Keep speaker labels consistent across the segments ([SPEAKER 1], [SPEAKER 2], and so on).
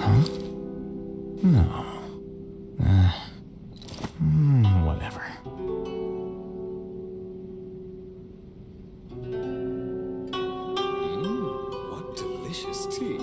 [SPEAKER 1] No. Whatever.
[SPEAKER 2] What delicious tea.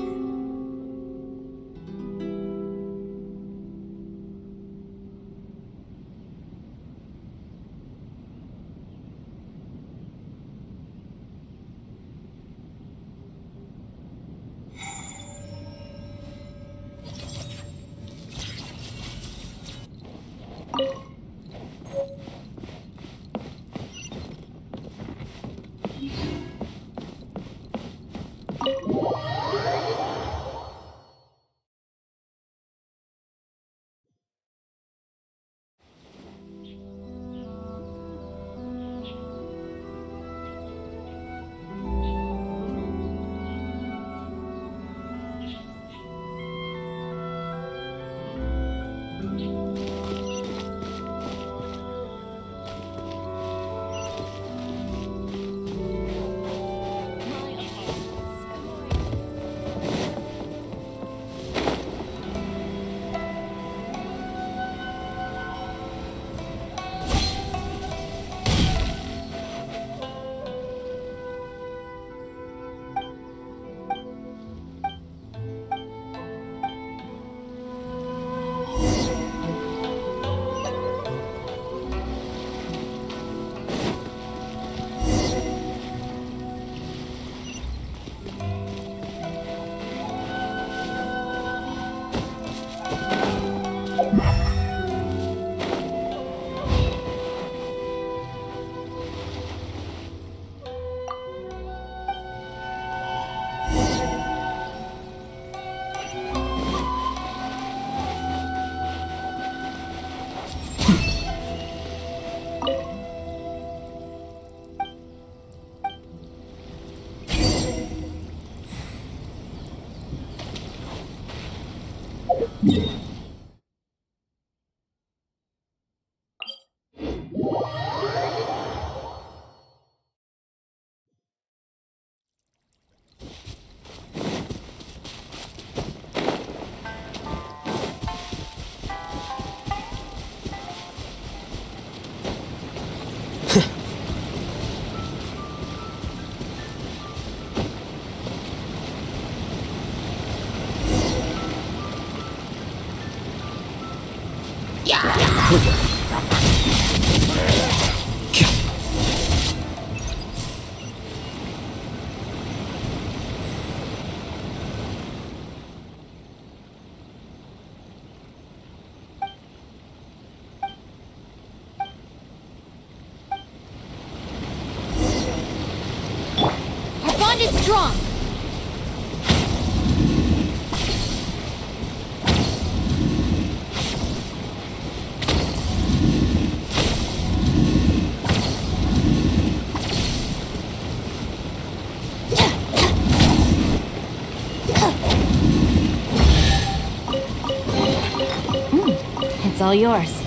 [SPEAKER 3] Our bond is strong. It's all yours.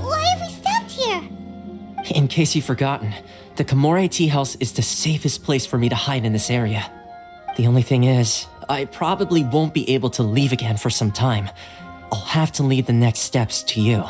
[SPEAKER 3] Why have we stopped here?
[SPEAKER 4] In case you've forgotten, the Komore Tea House is the safest place for me to hide in this area. The only thing is, I probably won't be able to leave again for some time. I'll have to leave the next steps to you.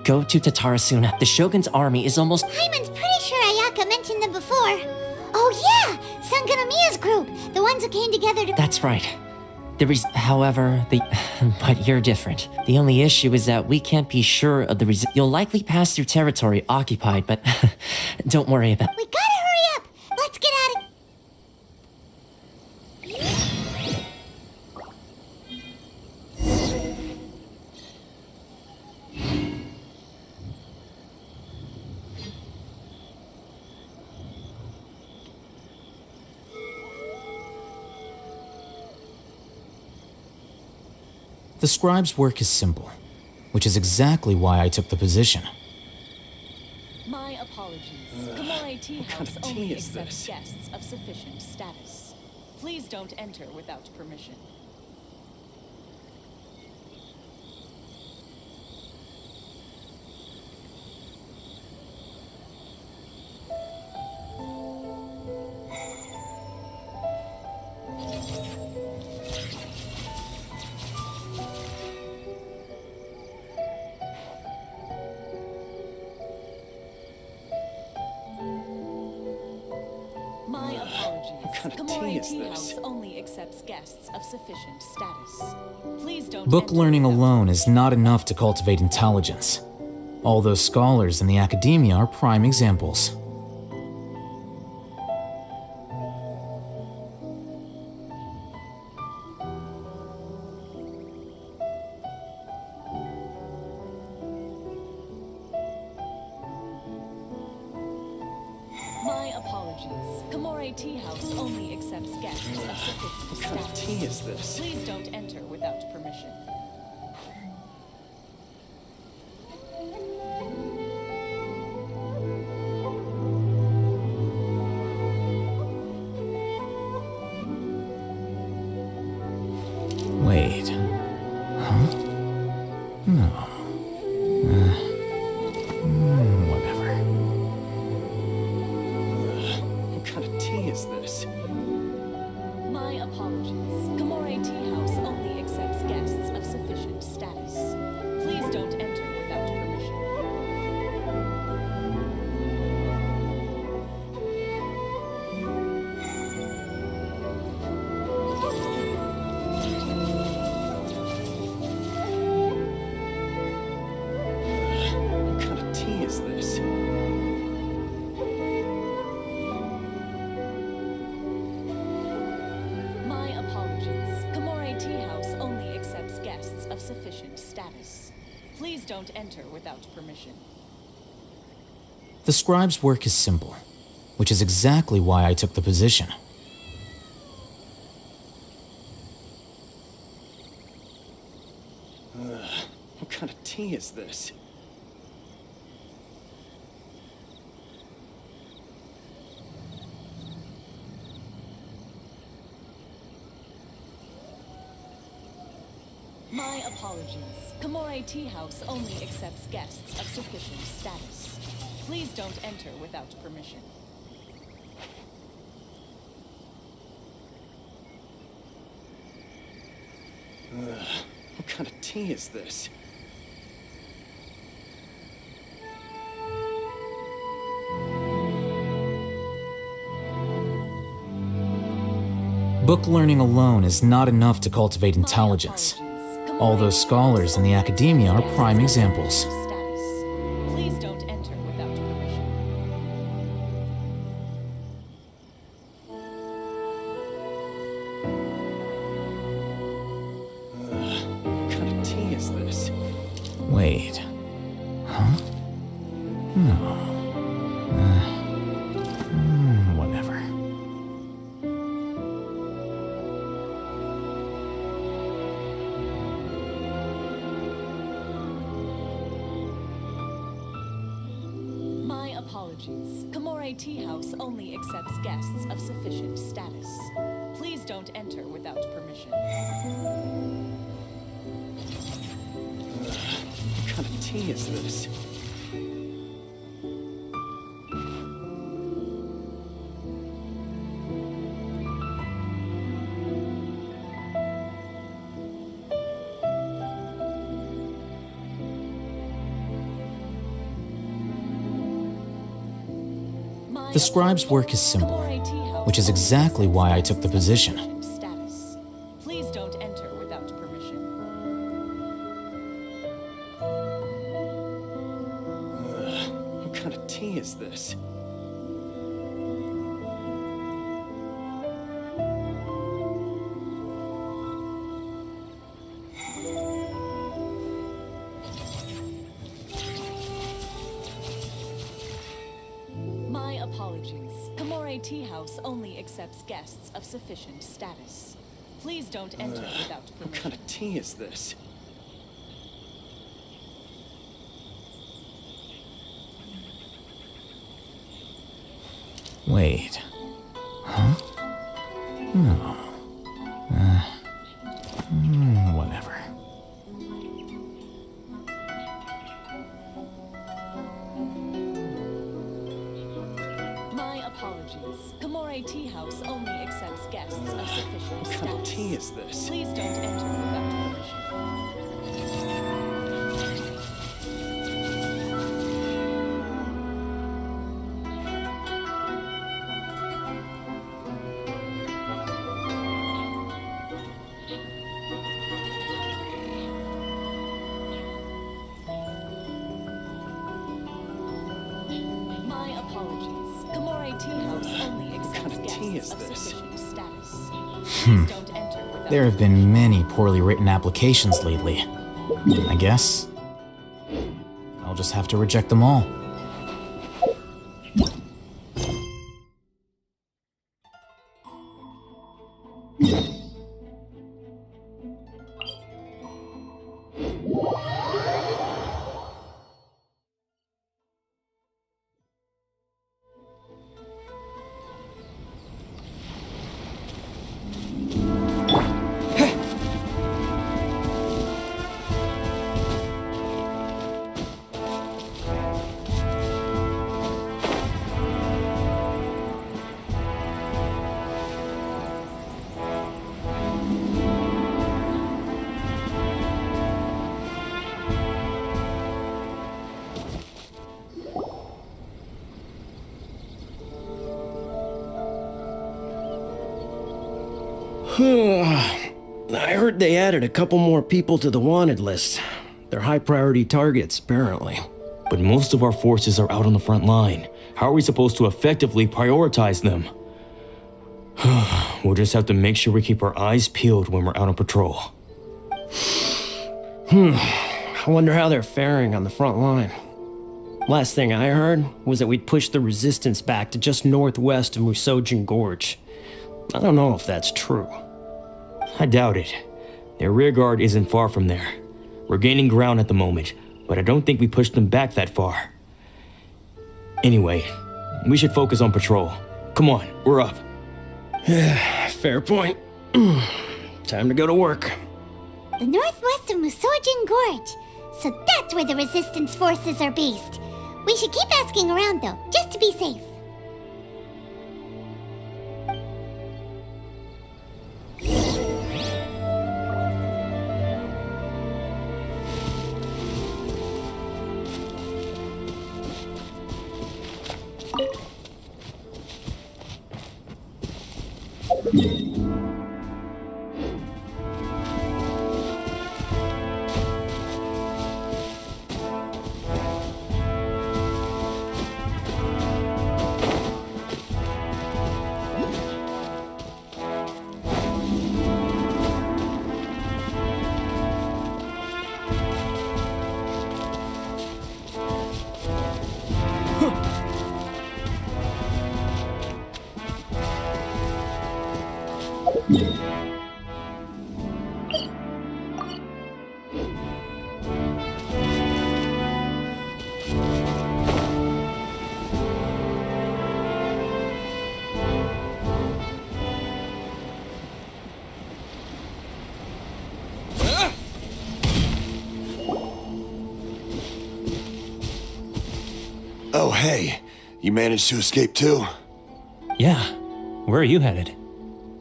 [SPEAKER 4] Go to Tatarasuna. The Shogun's army is almost—
[SPEAKER 3] Paimon's pretty sure Ayaka mentioned them before. Oh yeah! Sangonomiya's group! The ones who came together to—
[SPEAKER 4] That's right. However, but you're different. The only issue is that we can't be sure of the You'll likely pass through territory occupied, but don't worry about—
[SPEAKER 3] We gotta hurry up! Let's get out of—
[SPEAKER 1] The scribe's work is simple, which is exactly why I took the position.
[SPEAKER 5] My apologies. Komore Tea House only accepts guests of sufficient status. Please don't enter without permission. My apologies.
[SPEAKER 2] kind of
[SPEAKER 5] Komore
[SPEAKER 2] tea is
[SPEAKER 5] Tea
[SPEAKER 2] this?
[SPEAKER 5] House only accepts guests of sufficient status. Please don't
[SPEAKER 1] Book
[SPEAKER 5] enter
[SPEAKER 1] learning
[SPEAKER 5] without
[SPEAKER 1] alone is not enough to cultivate intelligence. All those scholars in the academia are prime examples.
[SPEAKER 5] My apologies. Komore Tea House only accepts guests of sufficient
[SPEAKER 2] What kind of
[SPEAKER 5] status.
[SPEAKER 2] tea is this?
[SPEAKER 5] Please don't enter without permission.
[SPEAKER 1] Wait. Huh? No. Whatever.
[SPEAKER 2] What kind of tea is this?
[SPEAKER 5] My apologies. Komore Tea House only accepts guests of sufficient status. Please don't enter without permission. sufficient status. Please don't enter without permission.
[SPEAKER 1] The scribe's work is simple, which is exactly why I took the position.
[SPEAKER 2] What kind of tea is this?
[SPEAKER 5] My apologies. Komore Tea House only accepts guests of sufficient status. Please don't enter without permission.
[SPEAKER 2] What kind of tea is this?
[SPEAKER 1] Book learning alone is not enough to cultivate intelligence. All those scholars in the academia are prime examples.
[SPEAKER 5] Please don't enter without permission.
[SPEAKER 2] What kind of tea is this?
[SPEAKER 1] Wait. Huh? No. Whatever.
[SPEAKER 5] My apologies. Komore Tea House only accepts guests of sufficient status. Please don't enter without permission.
[SPEAKER 2] What kind of tea is this?
[SPEAKER 1] The scribe's work is simple, which is exactly why I took the position.
[SPEAKER 5] Status. Please don't enter without permission.
[SPEAKER 2] What kind of tea is this?
[SPEAKER 5] My apologies. Komore Tea House only accepts guests of sufficient status. Please don't enter without
[SPEAKER 2] What
[SPEAKER 5] permission.
[SPEAKER 2] kind of tea is this?
[SPEAKER 1] Wait. Huh? No. Whatever.
[SPEAKER 5] My apologies. Komore Tea House only accepts guests of sufficient
[SPEAKER 2] What kind of
[SPEAKER 5] status.
[SPEAKER 2] tea is this?
[SPEAKER 5] Please don't enter without permission. My apologies. Komore Tea House only accepts
[SPEAKER 2] kind of tea
[SPEAKER 5] guests
[SPEAKER 2] is
[SPEAKER 5] of
[SPEAKER 2] this?
[SPEAKER 5] sufficient status. Please don't enter without
[SPEAKER 1] There have been many poorly written applications lately. I guess I'll just have to reject them all.
[SPEAKER 6] I heard they added a couple more people to the wanted list. They're high priority targets, apparently.
[SPEAKER 7] But most of our forces are out on the front line. How are we supposed to effectively prioritize them? We'll just have to make sure we keep our eyes peeled when we're out on patrol.
[SPEAKER 6] I wonder how they're faring on the front line. Last thing I heard was that we'd pushed the resistance back to just northwest of Musojin Gorge. I don't know if that's true.
[SPEAKER 7] I doubt it. Their rear guard isn't far from there. We're gaining ground at the moment, but I don't think we pushed them back that far. Anyway, we should focus on patrol. Come on, we're up.
[SPEAKER 6] Fair point. Time to go to work.
[SPEAKER 3] The northwest of Musojin Gorge. So that's where the resistance forces are based. We should keep asking around though, just to be safe.
[SPEAKER 8] Oh, hey. You managed to escape too?
[SPEAKER 4] Yeah. Where are you headed?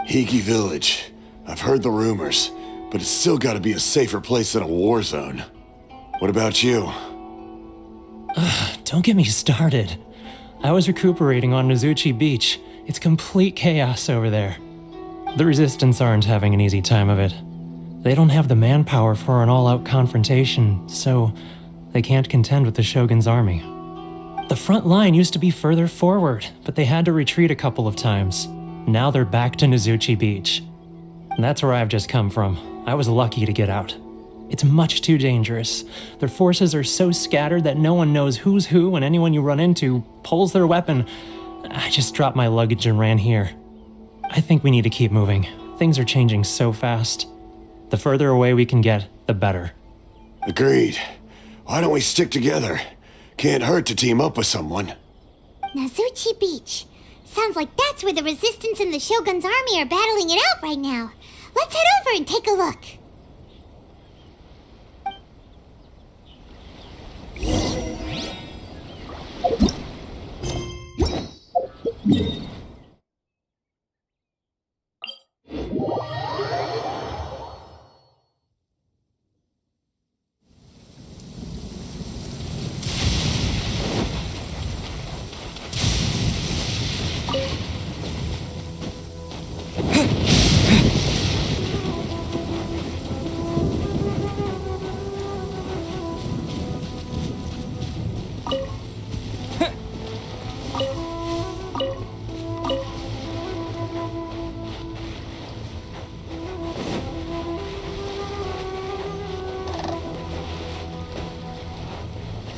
[SPEAKER 8] Hiki Village. I've heard the rumors, but it's still gotta be a safer place than a war zone. What about you?
[SPEAKER 9] Don't get me started. I was recuperating on Nozuchi Beach. It's complete chaos over there. The Resistance aren't having an easy time of it. They don't have the manpower for an all-out confrontation, so they can't contend with the Shogun's army. The front line used to be further forward, but they had to retreat a couple of times. Now they're back to Nozuchi Beach. That's where I've just come from. I was lucky to get out. It's much too dangerous. Their forces are so scattered that no one knows who's who, and anyone you run into pulls their weapon. I just dropped my luggage and ran here. I think we need to keep moving. Things are changing so fast. The further away we can get, the better.
[SPEAKER 8] Agreed. Why don't we stick together? Can't hurt to team up with someone.
[SPEAKER 3] Nozuchi Beach. Sounds like that's where the Resistance and the Shogun's army are battling it out right now. Let's head over and take a look.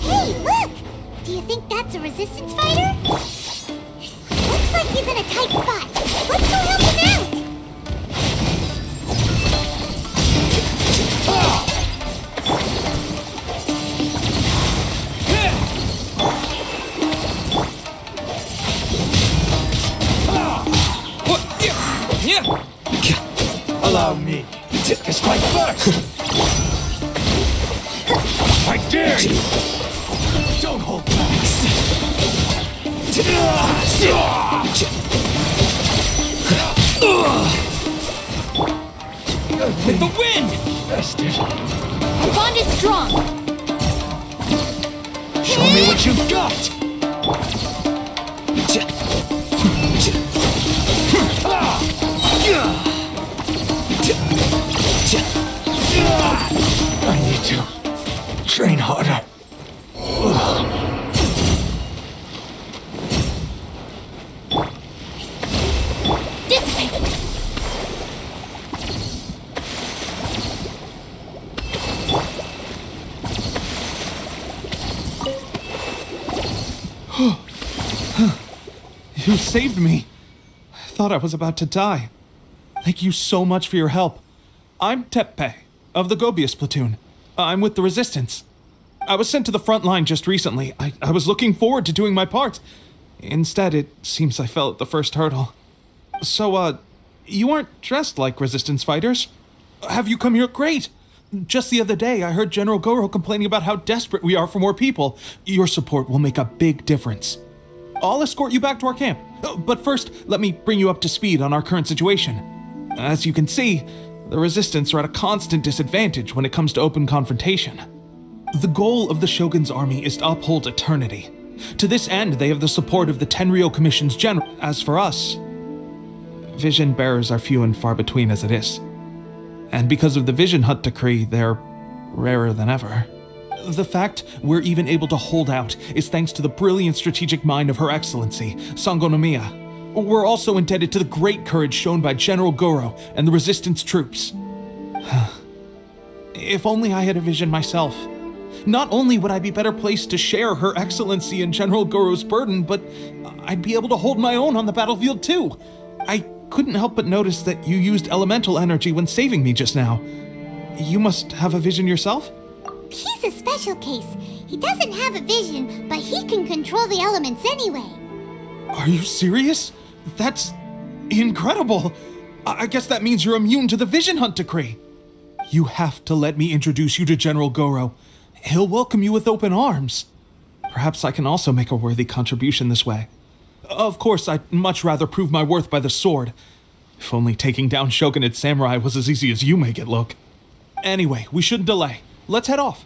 [SPEAKER 3] Hey, look! Do you think that's a Resistance fighter? Looks like he's in a tight spot. Let's go help him out!
[SPEAKER 10] Allow me to strike first! I dare you! Don't hold back! With the wind! Bastard!
[SPEAKER 5] The bond is strong.
[SPEAKER 10] Show me what you've got! I need to train harder.
[SPEAKER 5] This way.
[SPEAKER 10] You saved me. I thought I was about to die. Thank you so much for your help. I'm Teppe, of the Gobius platoon. I'm with the Resistance. I was sent to the front line just recently. I was looking forward to doing my part. Instead, it seems I fell at the first hurdle. So, you aren't dressed like Resistance fighters? Have you come here? Great! Just the other day, I heard General Goro complaining about how desperate we are for more people. Your support will make a big difference. I'll escort you back to our camp. But first, let me bring you up to speed on our current situation. As you can see, the Resistance are at a constant disadvantage when it comes to open confrontation. The goal of the Shogun's army is to uphold eternity. To this end, they have the support of the Tenryou Commission's general. As for us, vision bearers are few and far between as it is. And because of the Vision Hunt decree, they're rarer than ever. The fact we're even able to hold out is thanks to the brilliant strategic mind of Her Excellency, Sangonomiya. We're also indebted to the great courage shown by General Goro and the Resistance troops. If only I had a vision myself. Not only would I be better placed to share Her Excellency and General Goro's burden, but I'd be able to hold my own on the battlefield too. I couldn't help but notice that you used elemental energy when saving me just now. You must have a vision yourself?
[SPEAKER 3] He's a special case. He doesn't have a vision, but he can control the elements anyway.
[SPEAKER 10] Are you serious? That's incredible. I guess that means you're immune to the Vision Hunt decree. You have to let me introduce you to General Goro. He'll welcome you with open arms. Perhaps I can also make a worthy contribution this way. Of course, I'd much rather prove my worth by the sword. If only taking down Shogunate samurai was as easy as you make it look. Anyway, we shouldn't delay. Let's head off.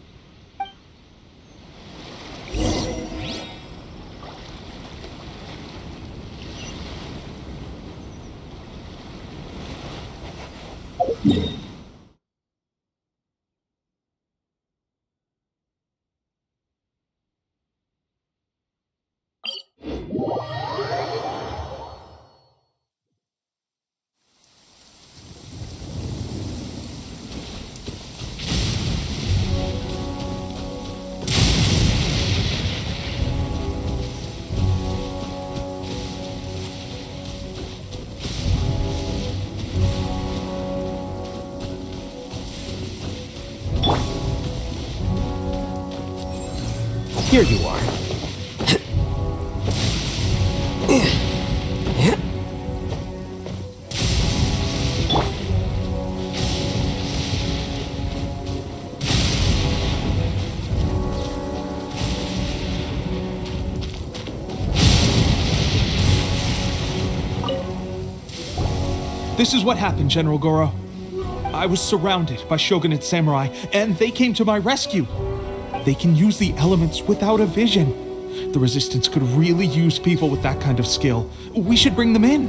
[SPEAKER 6] Here you are.
[SPEAKER 10] This is what happened, General Goro. I was surrounded by Shogunate samurai, and they came to my rescue. They can use the elements without a vision. The Resistance could really use people with that kind of skill. We should bring them in.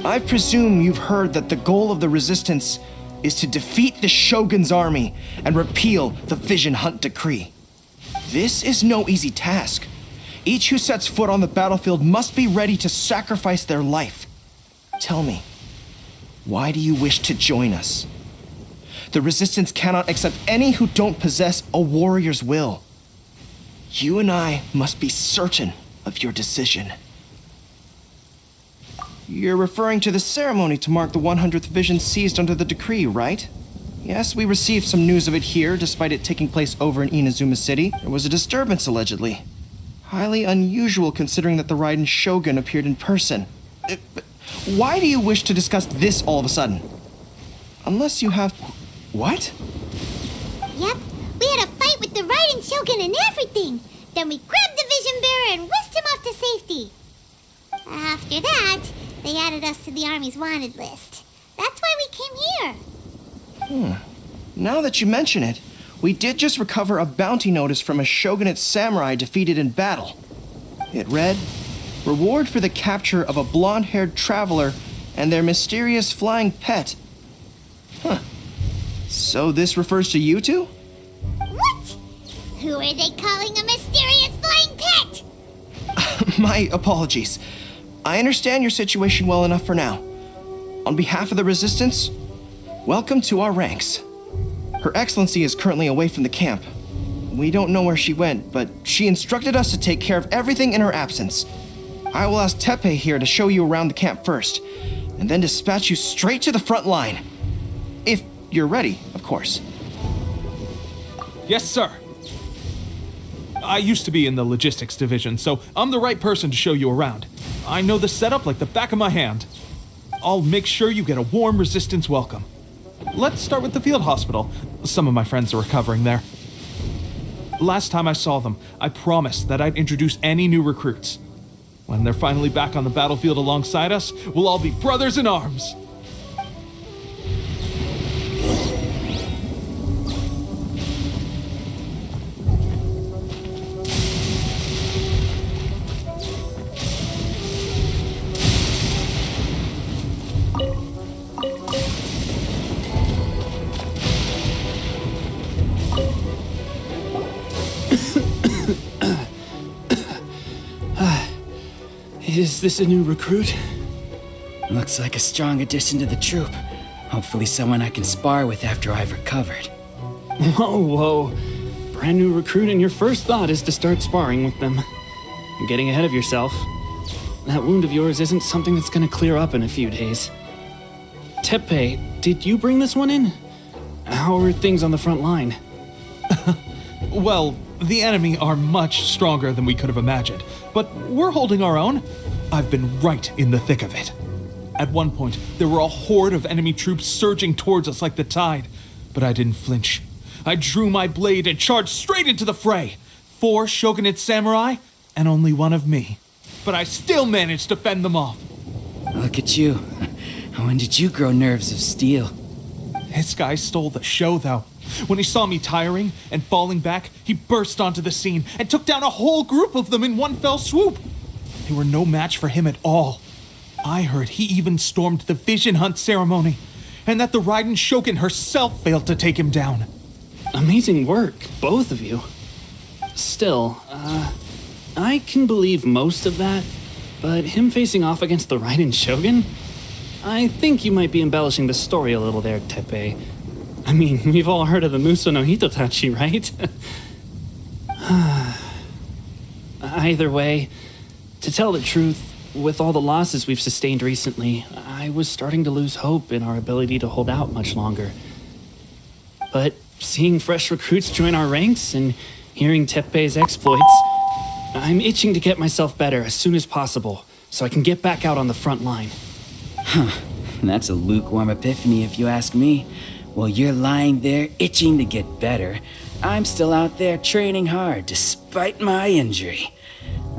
[SPEAKER 11] I presume you've heard that the goal of the Resistance is to defeat the Shogun's army and repeal the Vision Hunt decree. This is no easy task. Each who sets foot on the battlefield must be ready to sacrifice their life. Tell me, why do you wish to join us? The Resistance cannot accept any who don't possess a warrior's will. You and I must be certain of your decision. You're referring to the ceremony to mark the 100th vision seized under the decree, right? Yes, we received some news of it here, despite it taking place over in Inazuma City. There was a disturbance, allegedly. Highly unusual considering that the Raiden Shogun appeared in person. But why do you wish to discuss this all of a sudden? Unless you have... What?
[SPEAKER 3] Yep, we had a fight with the Raiden Shogun and everything. Then we grabbed the Vision Bearer and whisked him off to safety. After that, they added us to the Army's wanted list. That's why we came here.
[SPEAKER 11] Now that you mention it, we did just recover a bounty notice from a Shogunate samurai defeated in battle. It read, "Reward for the capture of a blonde-haired traveler and their mysterious flying pet." So this refers to you two?
[SPEAKER 3] What? Who are they calling a mysterious flying pet?
[SPEAKER 11] My apologies. I understand your situation well enough for now. On behalf of the Resistance, welcome to our ranks. Her Excellency is currently away from the camp. We don't know where she went, but she instructed us to take care of everything in her absence. I will ask Tepe here to show you around the camp first, and then dispatch you straight to the front line. If you're ready, of course.
[SPEAKER 10] Yes, sir. I used to be in the logistics division, so I'm the right person to show you around. I know the setup like the back of my hand. I'll make sure you get a warm resistance welcome. Let's start with the field hospital. Some of my friends are recovering there. Last time I saw them, I promised that I'd introduce any new recruits. When they're finally back on the battlefield alongside us, we'll all be brothers in arms.
[SPEAKER 12] Is this a new recruit? Looks like a strong addition to the troop. Hopefully someone I can spar with after I've recovered.
[SPEAKER 9] Whoa. Brand new recruit and your first thought is to start sparring with them. You're getting ahead of yourself. That wound of yours isn't something that's gonna clear up in a few days. Tepe, did you bring this one in? How are things on the front line?
[SPEAKER 10] Well, the enemy are much stronger than we could have imagined, but we're holding our own. I've been right in the thick of it. At one point, there were a horde of enemy troops surging towards us like the tide, but I didn't flinch. I drew my blade and charged straight into the fray. 4 shogunate samurai, and only one of me. But I still managed to fend them off.
[SPEAKER 12] Look at you. When did you grow nerves of steel?
[SPEAKER 10] This guy stole the show, though. When he saw me tiring and falling back, he burst onto the scene and took down a whole group of them in one fell swoop. They were no match for him at all. I heard he even stormed the vision hunt ceremony, and that the Raiden Shogun herself failed to take him down.
[SPEAKER 9] Amazing work, both of you. Still, I can believe most of that, but him facing off against the Raiden Shogun? I think you might be embellishing the story a little there, Tepe. I mean, we've all heard of the Muso no Hitotachi, right? Either way, to tell the truth, with all the losses we've sustained recently, I was starting to lose hope in our ability to hold out much longer. But seeing fresh recruits join our ranks and hearing Tepe's exploits, I'm itching to get myself better as soon as possible so I can get back out on the front line.
[SPEAKER 12] That's a lukewarm epiphany if you ask me. While you're lying there itching to get better, I'm still out there training hard despite my injury.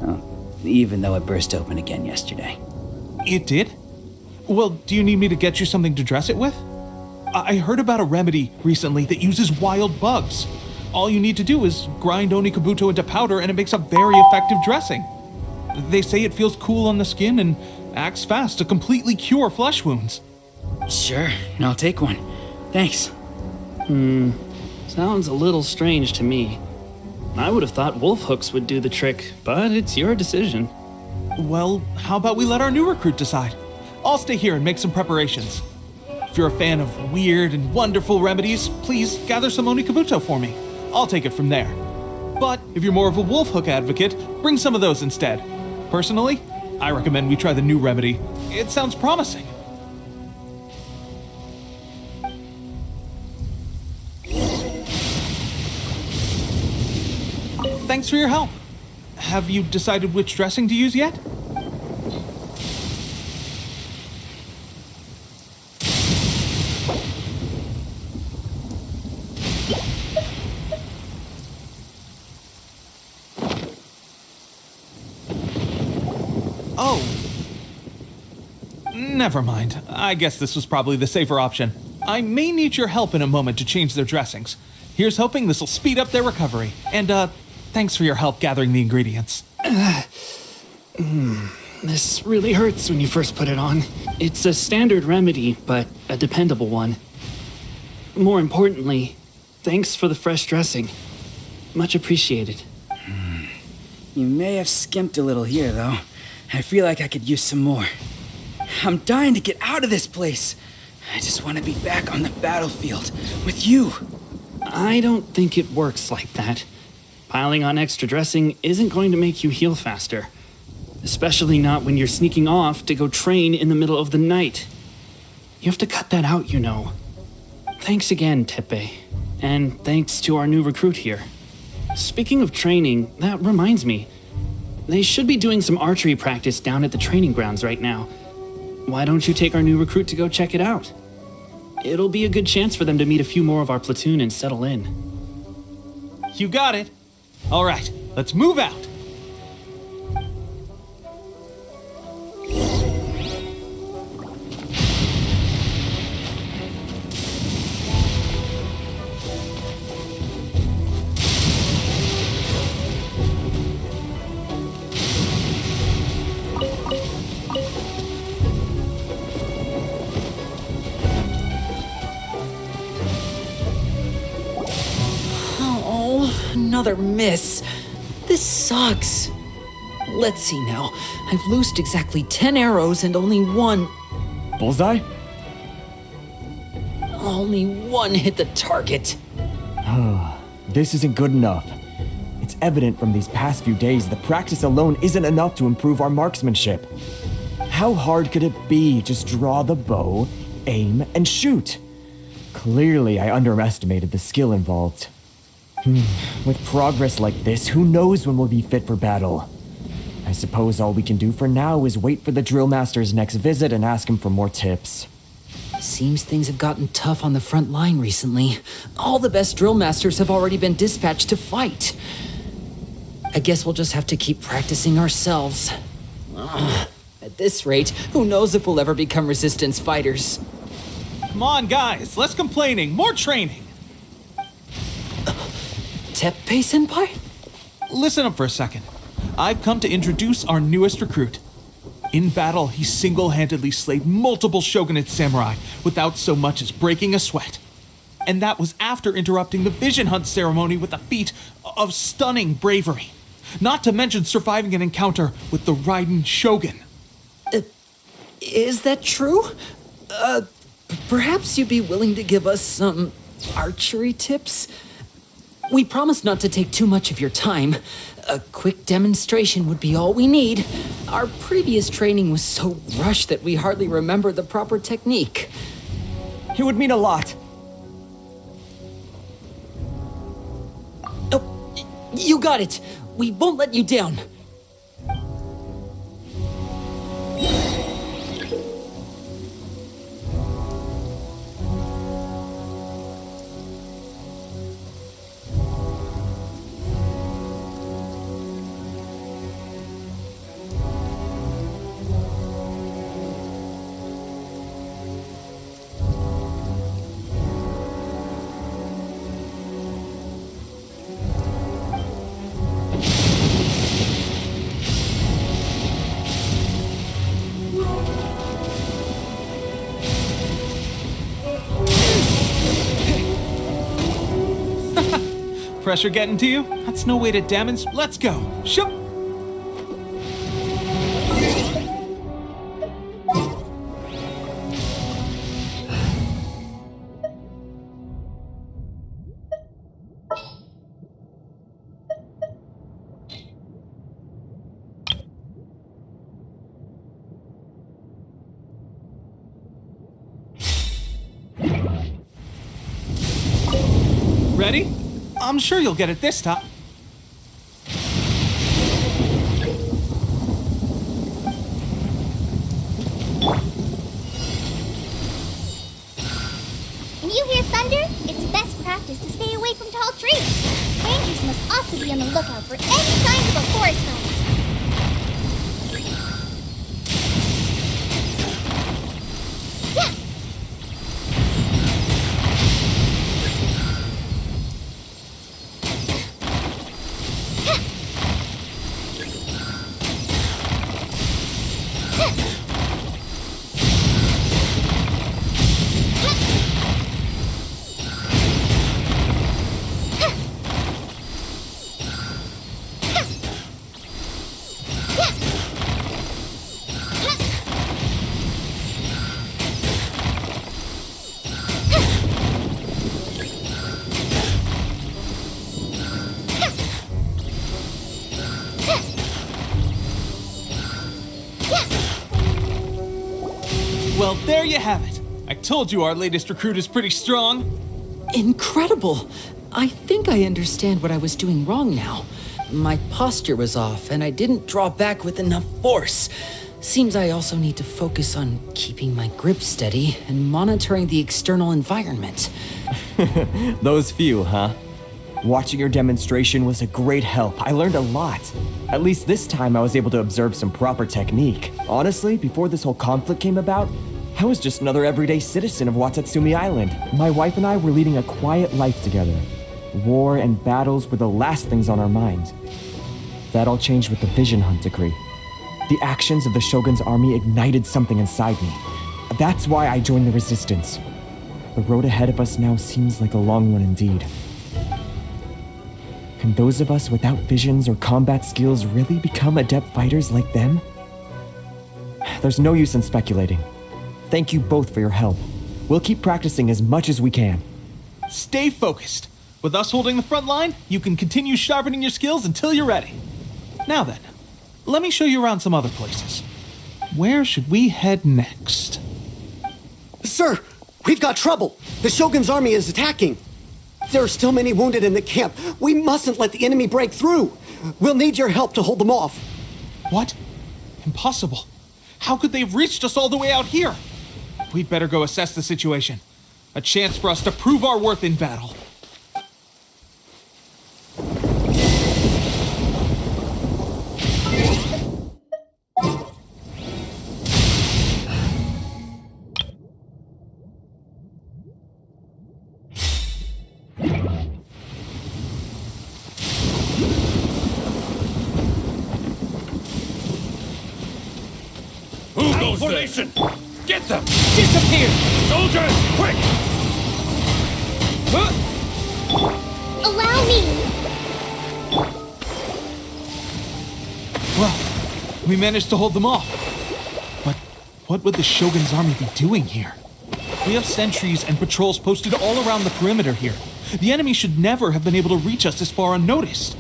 [SPEAKER 12] Oh, even though it burst open again yesterday.
[SPEAKER 10] It did? Well, do you need me to get you something to dress it with? I heard about a remedy recently that uses wild bugs. All you need to do is grind Onikabuto into powder and it makes a very effective dressing. They say it feels cool on the skin and acts fast to completely cure flesh wounds.
[SPEAKER 12] Sure, I'll take one. Thanks.
[SPEAKER 9] Sounds a little strange to me. I would have thought wolf hooks would do the trick, but it's your decision.
[SPEAKER 10] Well, how about we let our new recruit decide? I'll stay here and make some preparations. If you're a fan of weird and wonderful remedies, please gather some Onikabuto for me. I'll take it from there. But if you're more of a wolf hook advocate, bring some of those instead. Personally, I recommend we try the new remedy. It sounds promising. Thanks for your help. Have you decided which dressing to use yet? Oh. Never mind. I guess this was probably the safer option. I may need your help in a moment to change their dressings. Here's hoping this'll speed up their recovery. And, thanks for your help gathering the ingredients.
[SPEAKER 9] This really hurts when you first put it on. It's a standard remedy, but a dependable one. More importantly, thanks for the fresh dressing. Much appreciated.
[SPEAKER 12] You may have skimped a little here, though. I feel like I could use some more. I'm dying to get out of this place. I just want to be back on the battlefield with you.
[SPEAKER 9] I don't think it works like that.
[SPEAKER 13] Piling on extra dressing isn't going to make you heal faster. Especially not when you're sneaking off to go train in the middle of the night. You have to cut that out, you know. Thanks again, Tepe. And thanks to our new recruit here. Speaking of training, that reminds me. They should be doing some archery practice down at the training grounds right now. Why don't you take our new recruit to go check it out? It'll be a good chance for them to meet a few more of our platoon and settle in.
[SPEAKER 10] You got it. All right, let's move out.
[SPEAKER 14] Another miss. This sucks. Let's see now. I've loosed exactly 10 arrows and only one.
[SPEAKER 15] Bullseye?
[SPEAKER 14] Only one hit the target.
[SPEAKER 15] This isn't good enough. It's evident from these past few days that practice alone isn't enough to improve our marksmanship. How hard could it be? Just draw the bow, aim, and shoot. Clearly, I underestimated the skill involved. With progress like this, who knows when we'll be fit for battle? I suppose all we can do for now is wait for the drill master's next visit and ask him for more tips.
[SPEAKER 14] Seems things have gotten tough on the front line recently. All the best drill masters have already been dispatched to fight. I guess we'll just have to keep practicing ourselves. At this rate, who knows if we'll ever become resistance fighters.
[SPEAKER 10] Come on, guys, less complaining, more training.
[SPEAKER 14] Teppei-senpai?
[SPEAKER 10] Listen up for a second. I've come to introduce our newest recruit. In battle, he single-handedly slayed multiple shogunate samurai without so much as breaking a sweat. And that was after interrupting the vision hunt ceremony with a feat of stunning bravery. Not to mention surviving an encounter with the Raiden Shogun.
[SPEAKER 14] Is that true? Perhaps you'd be willing to give us some archery tips? We promise not to take too much of your time. A quick demonstration would be all we need. Our previous training was so rushed that we hardly remember the proper technique.
[SPEAKER 15] It would mean a lot.
[SPEAKER 14] Oh, you got it. We won't let you down.
[SPEAKER 10] Pressure getting to you? That's no way to demonstrate. Let's go. Shoot! Ready? I'm sure you'll get it this time.
[SPEAKER 3] When you hear thunder, it's best practice to stay away from tall trees. Rangers must also be on the lookout for any signs of a forest fire.
[SPEAKER 10] Well, there you have it. I told you our latest recruit is pretty strong.
[SPEAKER 14] Incredible! I think I understand what I was doing wrong now. My posture was off, and I didn't draw back with enough force. Seems I also need to focus on keeping my grip steady and monitoring the external environment.
[SPEAKER 15] Those few, huh? Watching your demonstration was a great help. I learned a lot. At least this time I was able to observe some proper technique. Honestly, before this whole conflict came about, I was just another everyday citizen of Watatsumi Island. My wife and I were leading a quiet life together. War and battles were the last things on our minds. That all changed with the Vision Hunt decree. The actions of the Shogun's army ignited something inside me. That's why I joined the resistance. The road ahead of us now seems like a long one indeed. Can those of us without visions or combat skills really become adept fighters like them? There's no use in speculating. Thank you both for your help. We'll keep practicing as much as we can.
[SPEAKER 10] Stay focused. With us holding the front line, you can continue sharpening your skills until you're ready. Now then, let me show you around some other places. Where should we head next?
[SPEAKER 2] Sir, we've got trouble. The Shogun's army is attacking. There are still many wounded in the camp. We mustn't let the enemy break through. We'll need your help to hold them off.
[SPEAKER 10] What? Impossible. How could they have reached us all the way out here? We'd better go assess the situation. A chance for us to prove our worth in battle.
[SPEAKER 16] Formation! Get them!
[SPEAKER 10] Disappear!
[SPEAKER 16] Soldiers, quick!
[SPEAKER 3] Allow me!
[SPEAKER 10] Well, we managed to hold them off. But what would the Shogun's army be doing here? We have sentries and patrols posted all around the perimeter here. The enemy should never have been able to reach us this far unnoticed.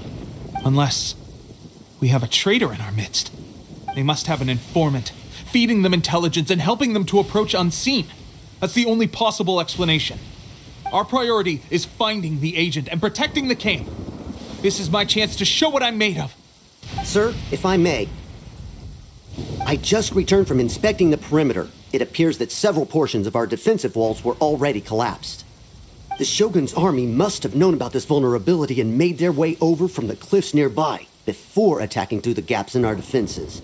[SPEAKER 10] Unless we have a traitor in our midst. They must have an informant, feeding them intelligence and helping them to approach unseen. That's the only possible explanation. Our priority is finding the agent and protecting the camp. This is my chance to show what I'm made of.
[SPEAKER 2] Sir, if I may, I just returned from inspecting the perimeter. It appears that several portions of our defensive walls were already collapsed. The Shogun's army must have known about this vulnerability and made their way over from the cliffs nearby before attacking through the gaps in our defenses.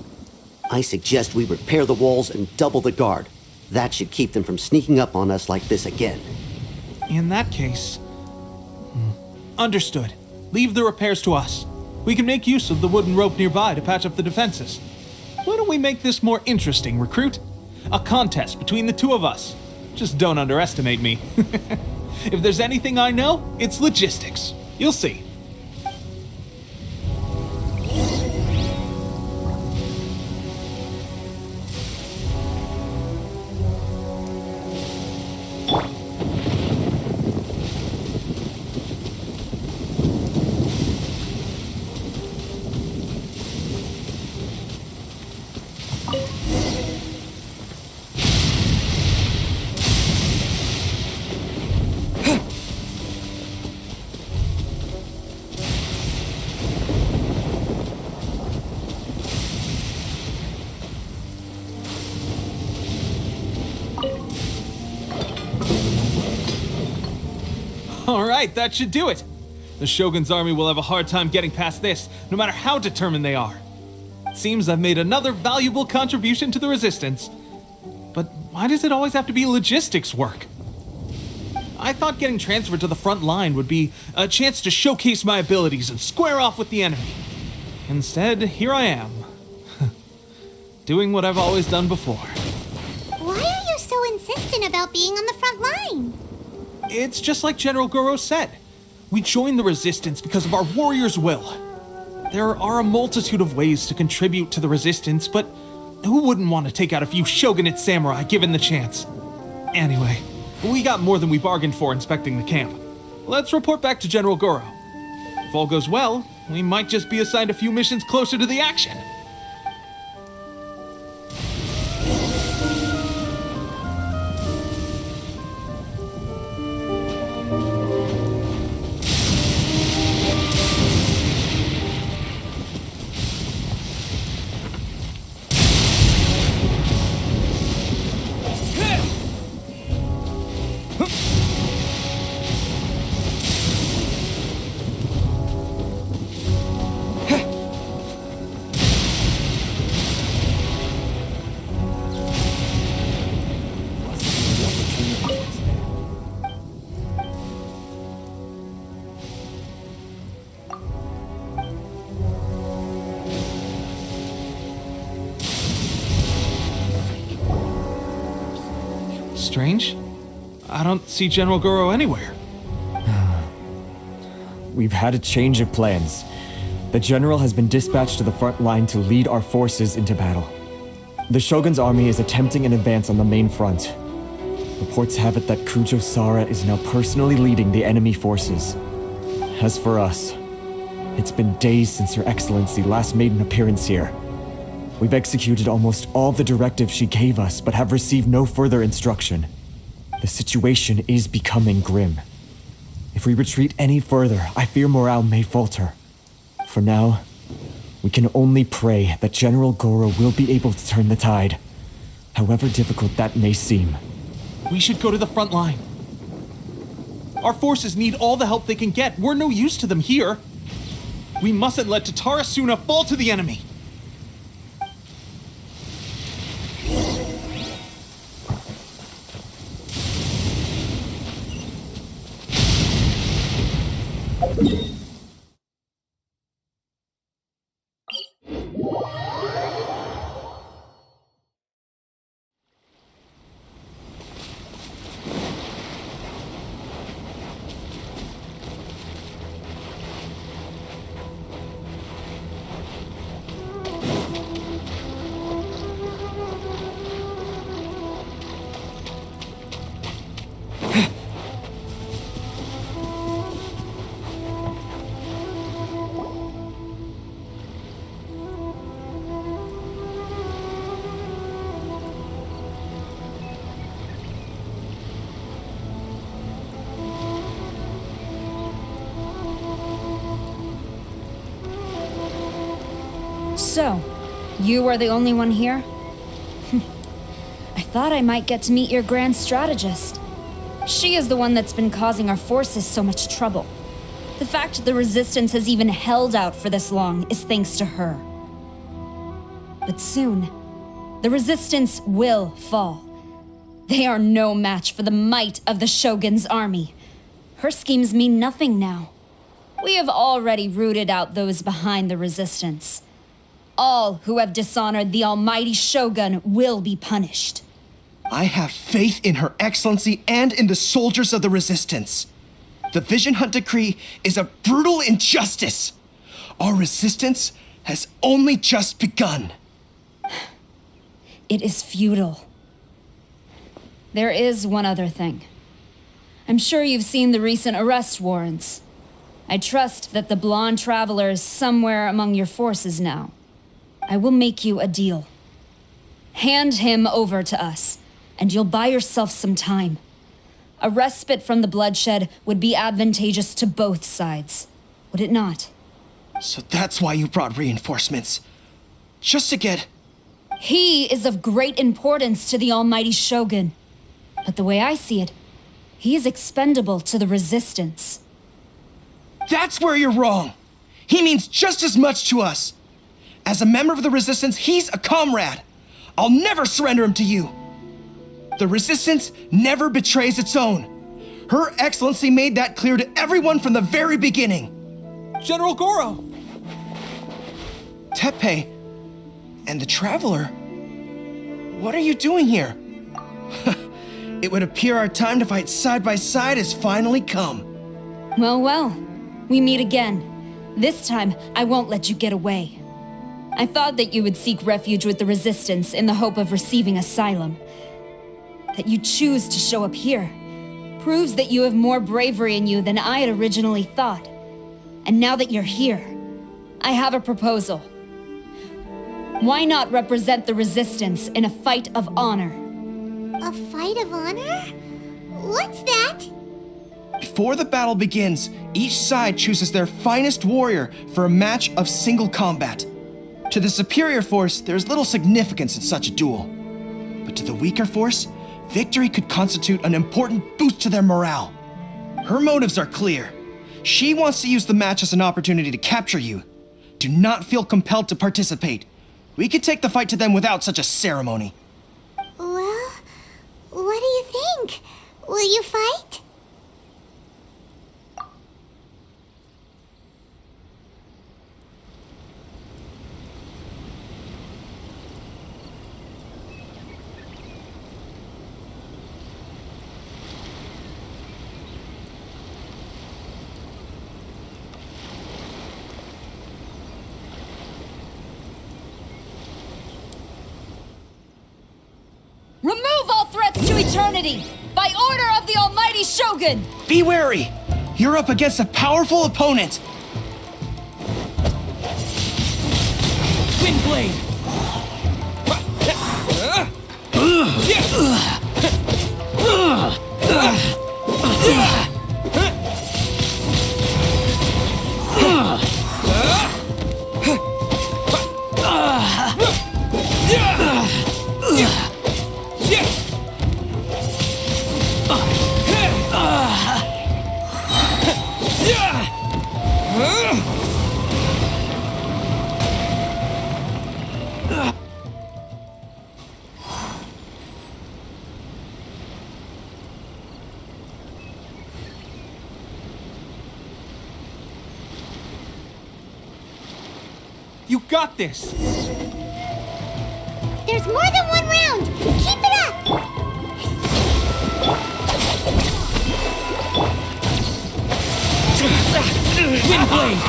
[SPEAKER 2] I suggest we repair the walls and double the guard. That should keep them from sneaking up on us like this again.
[SPEAKER 10] In that case... Understood. Leave the repairs to us. We can make use of the wooden rope nearby to patch up the defenses. Why don't we make this more interesting, recruit? A contest between the two of us. Just don't underestimate me. If there's anything I know, it's logistics. You'll see. Alright, that should do it. The Shogun's army will have a hard time getting past this, no matter how determined they are. It seems I've made another valuable contribution to the resistance. But why does it always have to be logistics work? I thought getting transferred to the front line would be a chance to showcase my abilities and square off with the enemy. Instead, here I am. Doing what I've always done before.
[SPEAKER 3] Why are you so insistent about being on the front line?
[SPEAKER 10] It's just like General Goro said. We joined the resistance because of our warrior's will. There are a multitude of ways to contribute to the resistance, but who wouldn't want to take out a few shogunate samurai given the chance? Anyway, we got more than we bargained for inspecting the camp. Let's report back to General Goro. If all goes well, we might just be assigned a few missions closer to the action. Strange. I don't see General Goro anywhere.
[SPEAKER 15] We've had a change of plans. The general has been dispatched to the front line to lead our forces into battle. The Shogun's army is attempting an advance on the main front. Reports have it that Kujo Sara is now personally leading the enemy forces. As for us, it's been days since Her Excellency last made an appearance here. We've executed almost all the directives she gave us, but have received no further instruction. The situation is becoming grim. If we retreat any further, I fear morale may falter. For now, we can only pray that General Goro will be able to turn the tide, however difficult that may seem.
[SPEAKER 10] We should go to the front line. Our forces need all the help they can get. We're no use to them here. We mustn't let Tatara Suna fall to the enemy.
[SPEAKER 17] So, you are the only one here? I thought I might get to meet your grand strategist. She is the one that's been causing our forces so much trouble. The fact the Resistance has even held out for this long is thanks to her. But soon, the Resistance will fall. They are no match for the might of the Shogun's army. Her schemes mean nothing now. We have already rooted out those behind the Resistance. All who have dishonored the almighty Shogun will be punished.
[SPEAKER 11] I have faith in Her Excellency and in the soldiers of the Resistance. The Vision Hunt Decree is a brutal injustice. Our resistance has only just begun.
[SPEAKER 17] It is futile. There is one other thing. I'm sure you've seen the recent arrest warrants. I trust that the blonde traveler is somewhere among your forces now. I will make you a deal. Hand him over to us, and you'll buy yourself some time. A respite from the bloodshed would be advantageous to both sides, would it not?
[SPEAKER 11] So that's why you brought reinforcements. Just to get...
[SPEAKER 17] He is of great importance to the almighty Shogun. But the way I see it, he is expendable to the Resistance.
[SPEAKER 11] That's where you're wrong. He means just as much to us. As a member of the Resistance, he's a comrade. I'll never surrender him to you. The Resistance never betrays its own. Her Excellency made that clear to everyone from the very beginning.
[SPEAKER 10] General Goro!
[SPEAKER 11] Teppei and the Traveler? What are you doing here? It would appear our time to fight side by side has finally come.
[SPEAKER 17] Well, well, we meet again. This time, I won't let you get away. I thought that you would seek refuge with the Resistance in the hope of receiving asylum. That you choose to show up here proves that you have more bravery in you than I had originally thought. And now that you're here, I have a proposal. Why not represent the Resistance in a fight of honor?
[SPEAKER 3] A fight of honor? What's that?
[SPEAKER 11] Before the battle begins, each side chooses their finest warrior for a match of single combat. To the superior force, there's little significance in such a duel. But to the weaker force, victory could constitute an important boost to their morale. Her motives are clear. She wants to use the match as an opportunity to capture you. Do not feel compelled to participate. We could take the fight to them without such a ceremony.
[SPEAKER 3] Well, what do you think? Will you fight?
[SPEAKER 17] paths to eternity! By order of the almighty Shogun!
[SPEAKER 11] Be wary! You're up against a powerful opponent!
[SPEAKER 6] Windblade!
[SPEAKER 10] You got this!
[SPEAKER 3] There's more than one round! Keep it up!
[SPEAKER 6] Windblade!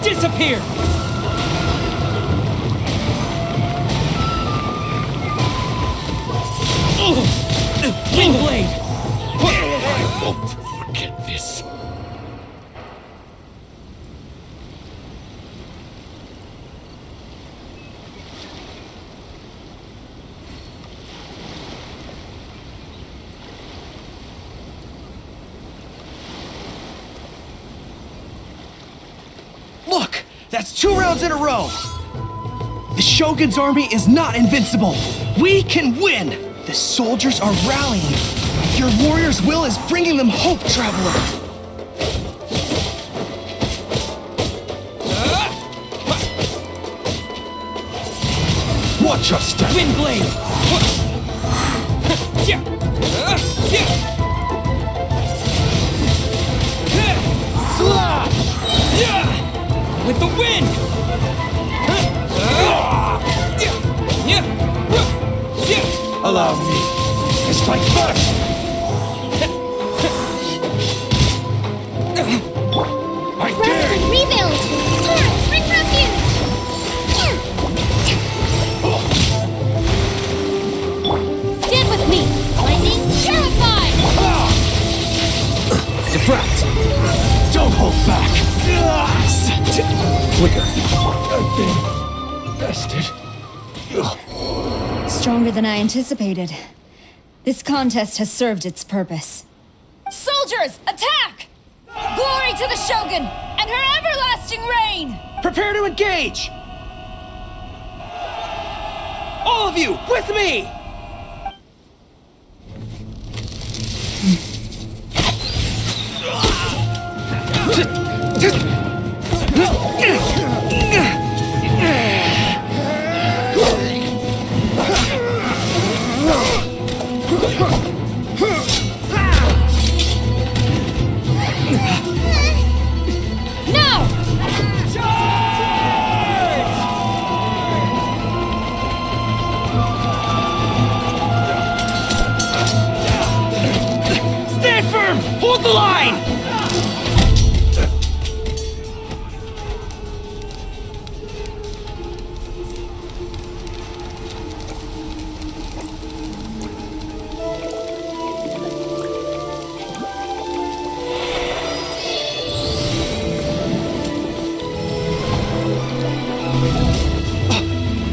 [SPEAKER 6] Disappear! Windblade!
[SPEAKER 16] I won't forget this.
[SPEAKER 11] Look! That's 2 rounds in a row! The Shogun's army is not invincible! We can win! The soldiers are rallying! Your warrior's will is bringing them hope, Traveler!
[SPEAKER 16] Watch your step!
[SPEAKER 6] Windblade!
[SPEAKER 16] Slash!
[SPEAKER 6] With the wind!
[SPEAKER 16] Allow me to strike first! I
[SPEAKER 3] Rest
[SPEAKER 16] dare
[SPEAKER 3] and
[SPEAKER 16] you!
[SPEAKER 3] rebuild! Torrent, bring refuge! Stand with me! Lightning, purify!
[SPEAKER 16] Deflect! Don't hold back! Flicker! I've been bested.
[SPEAKER 17] Stronger than I anticipated. This contest has served its purpose. Soldiers, attack! Glory to the Shogun and her everlasting reign!
[SPEAKER 11] Prepare to engage! All of you, with me!
[SPEAKER 17] Now!
[SPEAKER 11] Stand firm! Hold the line!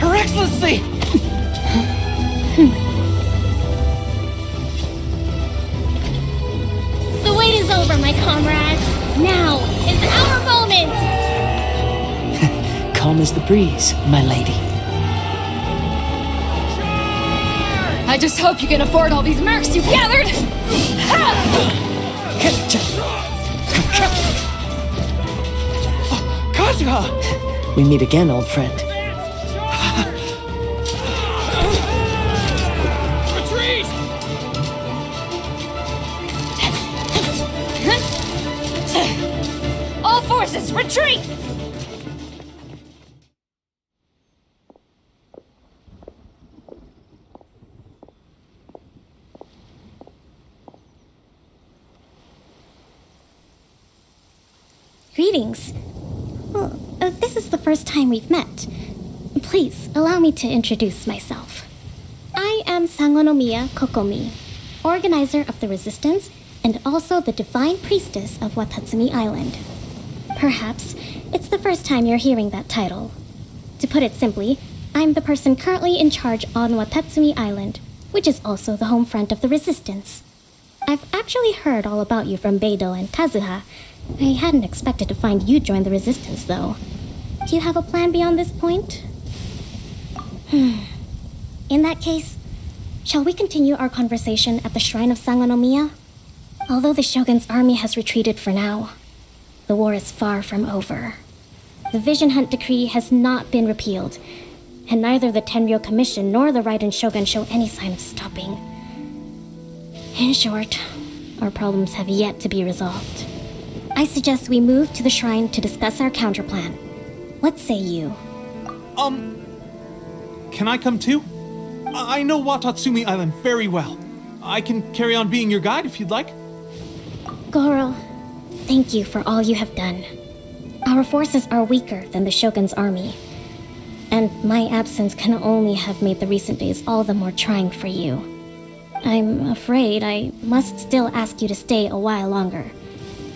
[SPEAKER 11] Her Excellency!
[SPEAKER 3] The wait is over, my comrades. Now is our moment!
[SPEAKER 4] Calm as the breeze, my lady.
[SPEAKER 17] I just hope you can afford all these mercs you've gathered!
[SPEAKER 11] Kazuha!
[SPEAKER 4] We meet again, old friend.
[SPEAKER 6] Retreat!
[SPEAKER 17] All forces, retreat!
[SPEAKER 18] Greetings. Well, this is the first time we've met. Please, allow me to introduce myself. I am Sangonomiya Kokomi, organizer of the Resistance and also the Divine Priestess of Watatsumi Island. Perhaps it's the first time you're hearing that title. To put it simply, I'm the person currently in charge on Watatsumi Island, which is also the home front of the Resistance. I've actually heard all about you from Beidou and Kazuha. I hadn't expected to find you join the Resistance, though. Do you have a plan beyond this point? In that case, shall we continue our conversation at the Shrine of Sangonomiya? Although the Shogun's army has retreated for now, the war is far from over. The Vision Hunt Decree has not been repealed, and neither the Tenryo Commission nor the Raiden Shogun show any sign of stopping. In short, our problems have yet to be resolved. I suggest we move to the shrine to discuss our counterplan. What say you?
[SPEAKER 10] Can I come too? I know Watatsumi Island very well. I can carry on being your guide if you'd like.
[SPEAKER 18] Goro, thank you for all you have done. Our forces are weaker than the Shogun's army, and my absence can only have made the recent days all the more trying for you. I'm afraid I must still ask you to stay a while longer,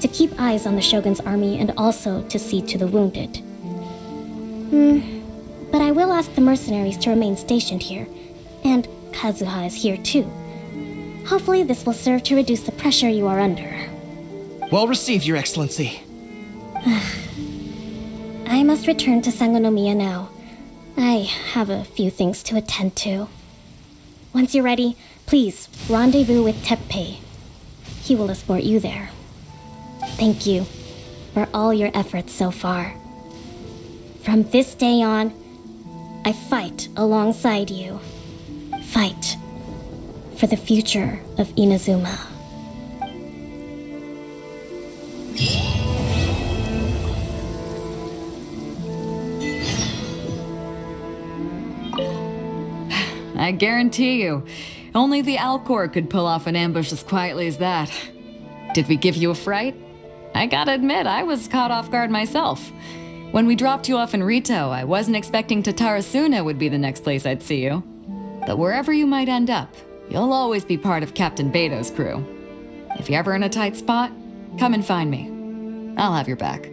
[SPEAKER 18] to keep eyes on the Shogun's army and also to see to the wounded. But I will ask the mercenaries to remain stationed here, and Kazuha is here too. Hopefully this will serve to reduce the pressure you are under.
[SPEAKER 11] Well received, Your Excellency.
[SPEAKER 18] I must return to Sangonomiya now. I have a few things to attend to. Once you're ready, please rendezvous with Teppei. He will escort you there. Thank you for all your efforts so far. From this day on, I fight alongside you. Fight for the future of Inazuma.
[SPEAKER 19] I guarantee you, only the Alcor could pull off an ambush as quietly as that. Did we give you a fright? I gotta admit, I was caught off guard myself. When we dropped you off in Rito, I wasn't expecting Tatarasuna would be the next place I'd see you. But wherever you might end up, you'll always be part of Captain Beidou's crew. If you're ever in a tight spot, come and find me. I'll have your back.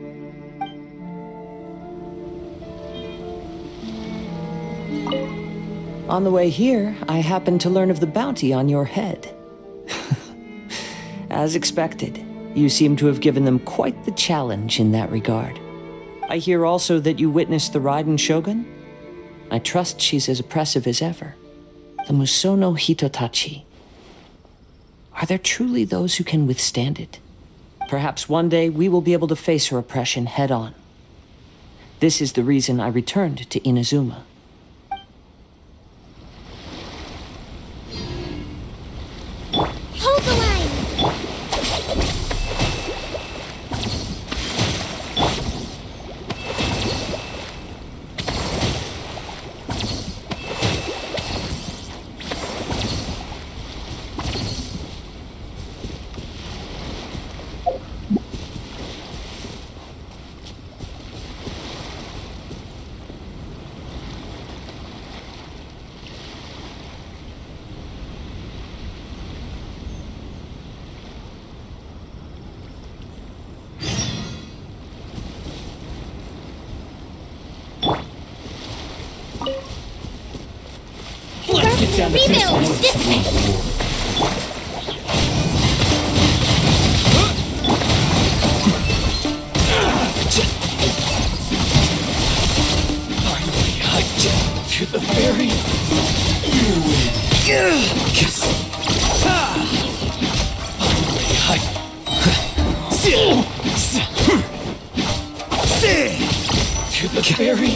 [SPEAKER 14] On the way here, I happened to learn of the bounty on your head. As expected, you seem to have given them quite the challenge in that regard. I hear also that you witnessed the Raiden Shogun. I trust she's as oppressive as ever. The Musono Hitotachi. Are there truly those who can withstand it? Perhaps one day we will be able to face her oppression head on. This is the reason I returned to Inazuma.
[SPEAKER 3] Hold the line!
[SPEAKER 16] Get down to
[SPEAKER 3] Rebuild! This way!
[SPEAKER 16] Finally hiked to the ferry. You win. Finally hiked to the ferry.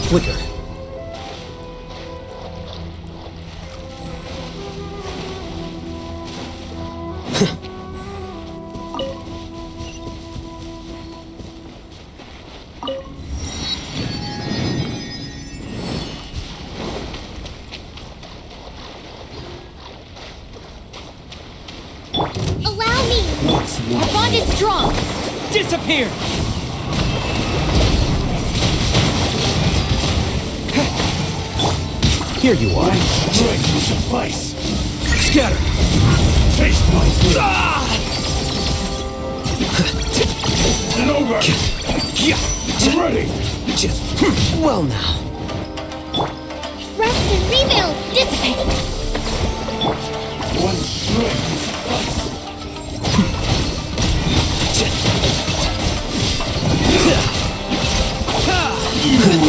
[SPEAKER 1] Flicker.
[SPEAKER 3] Allow me! Our bond is strong!
[SPEAKER 6] Disappear!
[SPEAKER 1] Here you are.
[SPEAKER 16] Strength will suffice.
[SPEAKER 1] Scatter.
[SPEAKER 16] Taste my food. And over. Ready.
[SPEAKER 1] Well now.
[SPEAKER 3] Rest and rebuild! Dissipate!
[SPEAKER 16] One strength will suffice. You win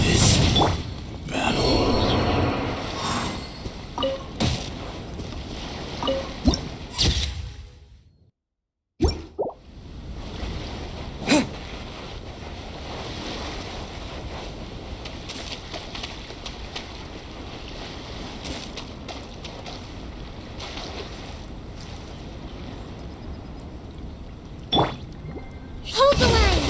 [SPEAKER 16] this battle.
[SPEAKER 3] Hold the line!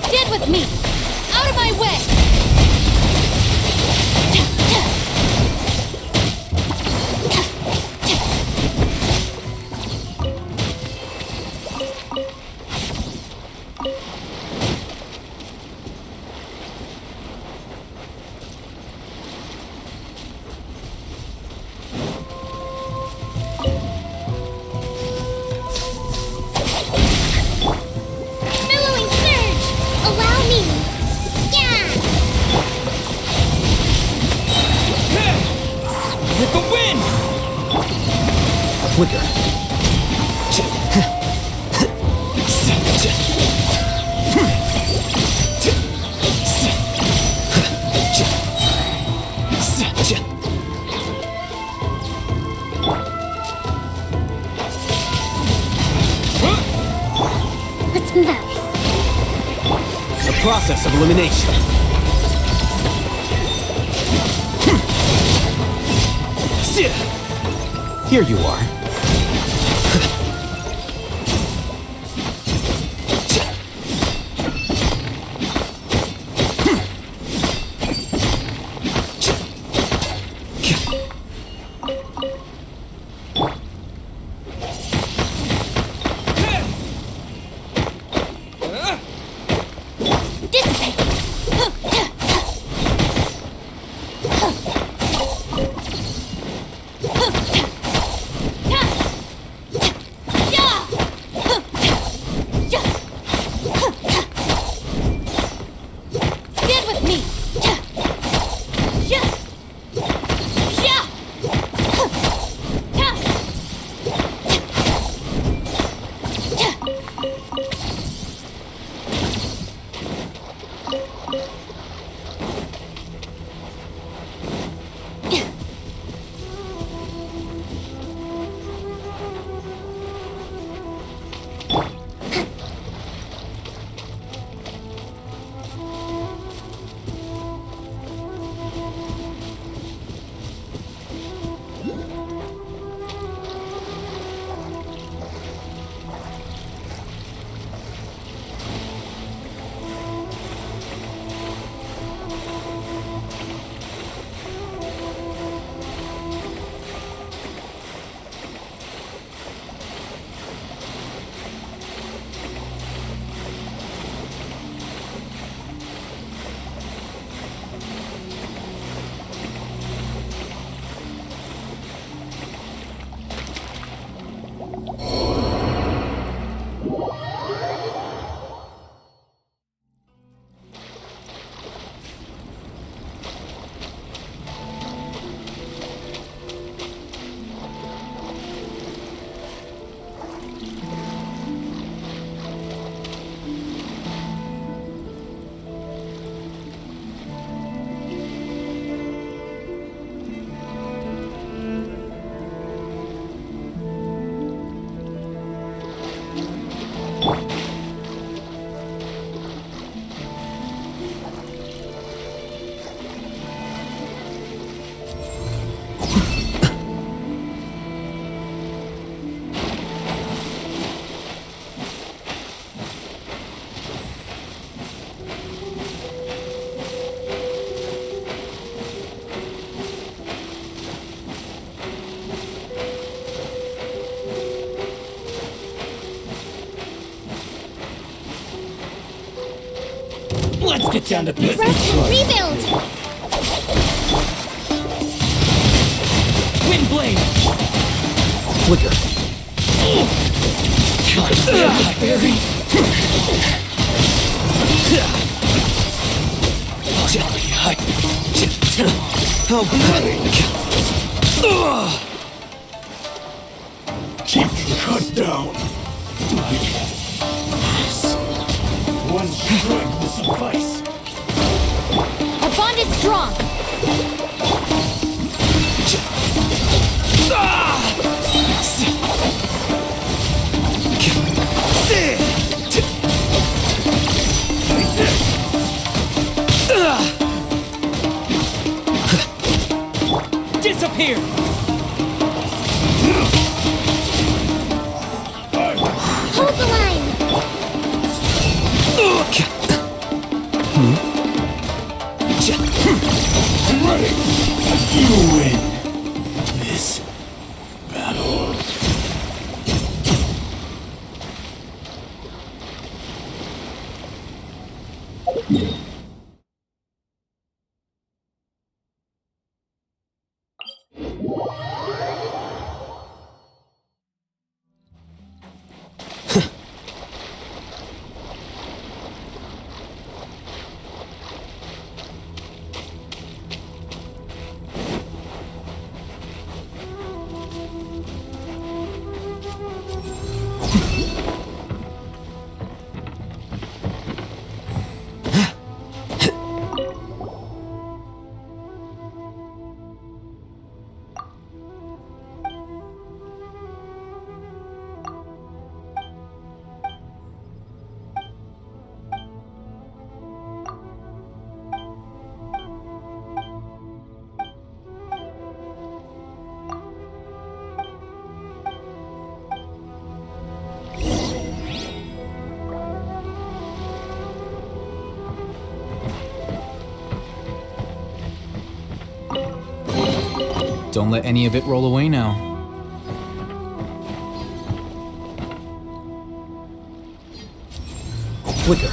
[SPEAKER 3] Stand with me! Out of my way! Billowing surge! Allow me! Yeah!
[SPEAKER 6] With the wind!
[SPEAKER 1] Flicker.
[SPEAKER 3] Let's move out.
[SPEAKER 1] The process of elimination. Here you are.
[SPEAKER 3] Stand with me!
[SPEAKER 16] Let's get down to business.
[SPEAKER 3] Rest and rebuild!
[SPEAKER 16] Wind blade!
[SPEAKER 1] Flicker.
[SPEAKER 16] Barry! Keep cut down. One strike will suffice.
[SPEAKER 3] Our bond is strong!
[SPEAKER 16] Disappear!
[SPEAKER 3] Hold the line!
[SPEAKER 16] I'm ready. You win this battle.
[SPEAKER 1] Don't let any of it roll away now. Flicker.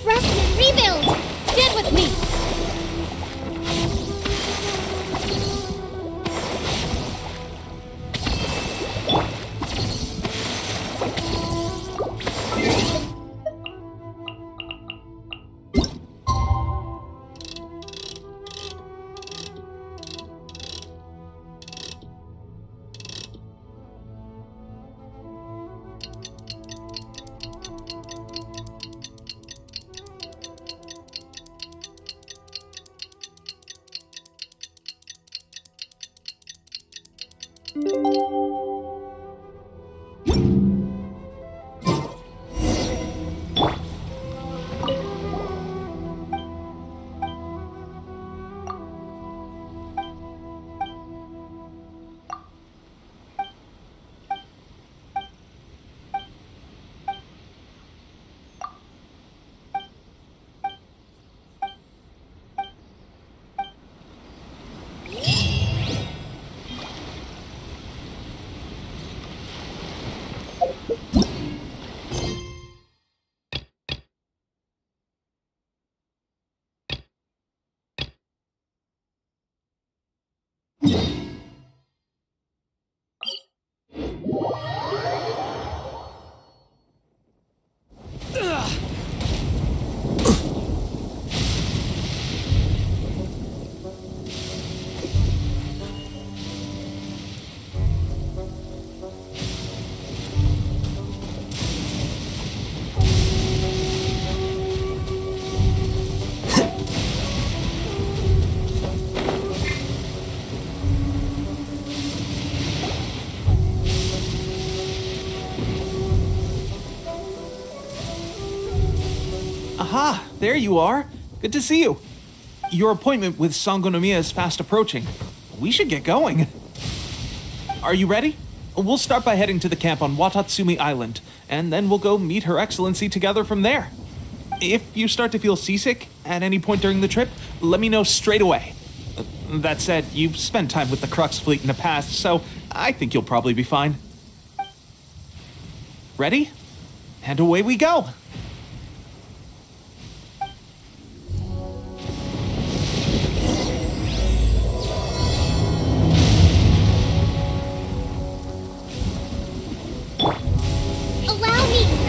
[SPEAKER 3] Rest and rebuild! Stand with me!
[SPEAKER 10] there you are. Good to see you. Your appointment with Sangonomiya is fast approaching. We should get going. Are you ready? We'll start by heading to the camp on Watatsumi Island, and then we'll go meet Her Excellency together from there. If you start to feel seasick at any point during the trip, let me know straight away. That said, you've spent time with the Crux fleet in the past, so I think you'll probably be fine. Ready? And away we go!
[SPEAKER 3] Allow me!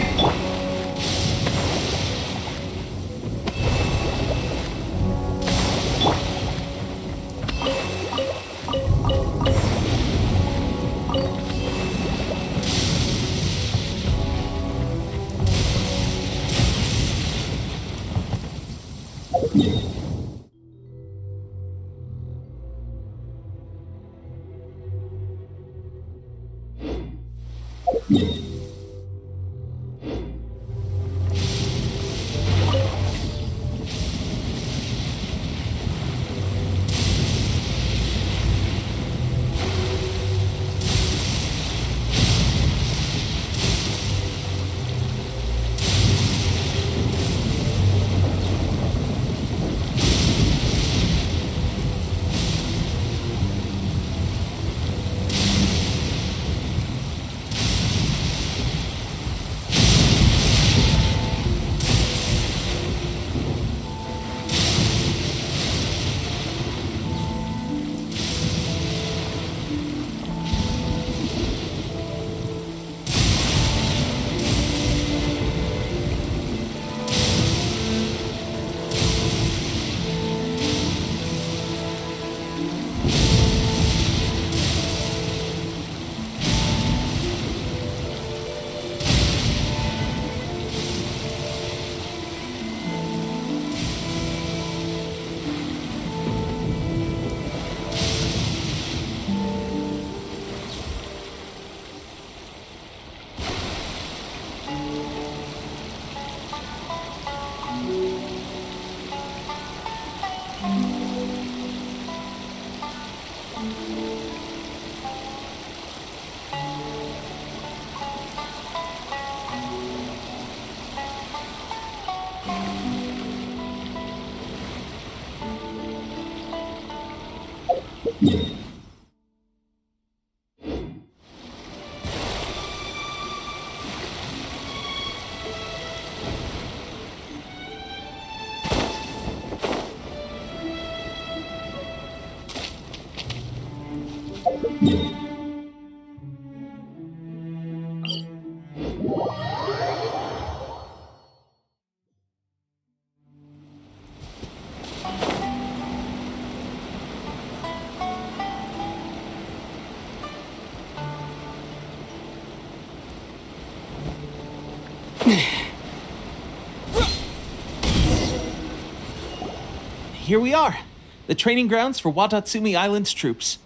[SPEAKER 10] Here we are, the training grounds for Watatsumi Island's troops.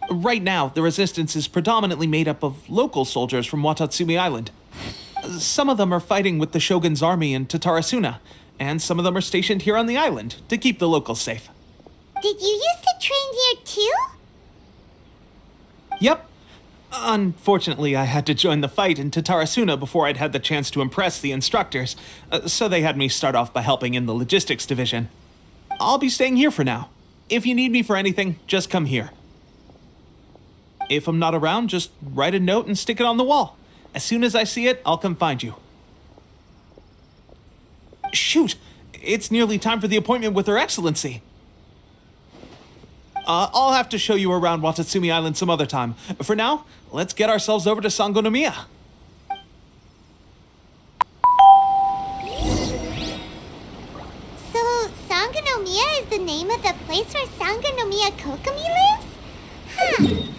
[SPEAKER 10] Right now, the resistance is predominantly made up of local soldiers from Watatsumi Island. Some of them are fighting with the Shogun's army in Tatarasuna, and some of them are stationed here on the island to keep the locals safe.
[SPEAKER 3] Did you used to train here too?
[SPEAKER 10] Yep. Unfortunately, I had to join the fight in Tatarasuna before I'd had the chance to impress the instructors, so they had me start off by helping in the logistics division. I'll be staying here for now. If you need me for anything, just come here. If I'm not around, just write a note and stick it on the wall. As soon as I see it, I'll come find you. Shoot! It's nearly time for the appointment with Her Excellency. I'll have to show you around Watatsumi Island some other time. For now, let's get ourselves over to Sangonomiya.
[SPEAKER 3] So, Sangonomiya is the name of the place where Sangonomiya Kokomi lives? Huh.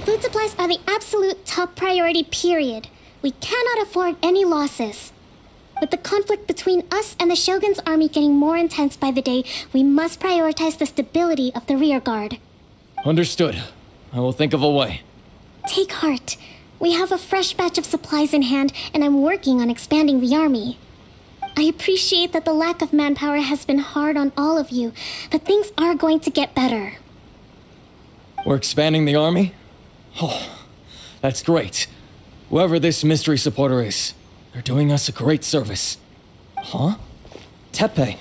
[SPEAKER 18] Food supplies are the absolute top priority, period. We cannot afford any losses. With the conflict between us and the Shogun's army getting more intense by the day, we must prioritize the stability of the rear guard.
[SPEAKER 6] Understood. I will think of a way.
[SPEAKER 18] Take heart. We have a fresh batch of supplies in hand, and I'm working on expanding the army. I appreciate that the lack of manpower has been hard on all of you, but things are going to get better.
[SPEAKER 6] We're expanding the army? Oh, that's great. Whoever this mystery supporter is, they're doing us a great service. Huh? Teppei,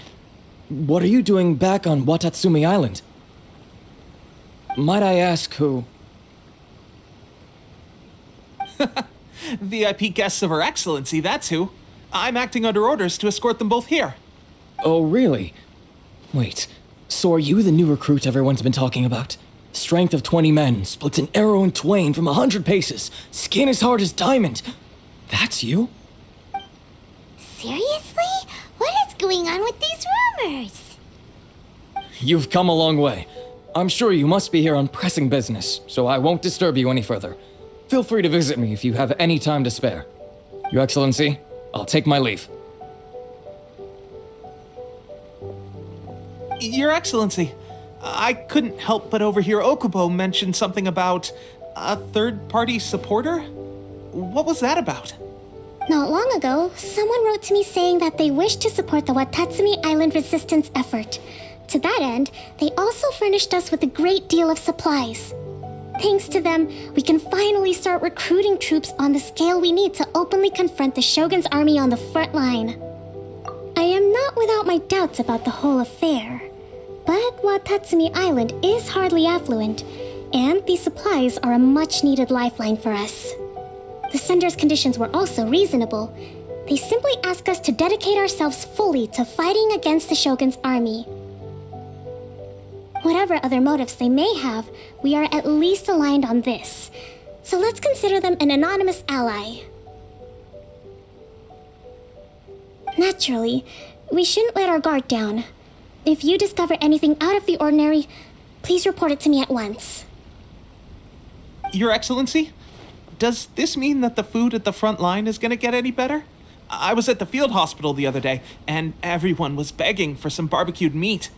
[SPEAKER 6] what are you doing back on Watatsumi Island? Might I ask who?
[SPEAKER 10] VIP guests of Her Excellency, that's who. I'm acting under orders to escort them both here.
[SPEAKER 6] Oh, really? Wait, so are you the new recruit everyone's been talking about? Strength of 20 men, splits an arrow in twain from 100 paces, skin as hard as diamond. That's you?
[SPEAKER 3] Seriously? What is going on with these rumors?
[SPEAKER 6] You've come a long way. I'm sure you must be here on pressing business, so I won't disturb you any further. Feel free to visit me if you have any time to spare. Your Excellency, I'll take my leave.
[SPEAKER 10] Your Excellency, I couldn't help but overhear Okubo mention something about a third-party supporter? What was that about?
[SPEAKER 18] Not long ago, someone wrote to me saying that they wish to support the Watatsumi Island resistance effort. To that end, they also furnished us with a great deal of supplies. Thanks to them, we can finally start recruiting troops on the scale we need to openly confront the Shogun's army on the front line. I am not without my doubts about the whole affair, but Watatsumi Island is hardly affluent, and these supplies are a much-needed lifeline for us. The sender's conditions were also reasonable. They simply ask us to dedicate ourselves fully to fighting against the Shogun's army. Whatever other motives they may have, we are at least aligned on this. So let's consider them an anonymous ally. Naturally, we shouldn't let our guard down. If you discover anything out of the ordinary, please report it to me at once.
[SPEAKER 10] Your Excellency, does this mean that the food at the front line is gonna get any better? I was at the field hospital the other day, and everyone was begging for some barbecued meat.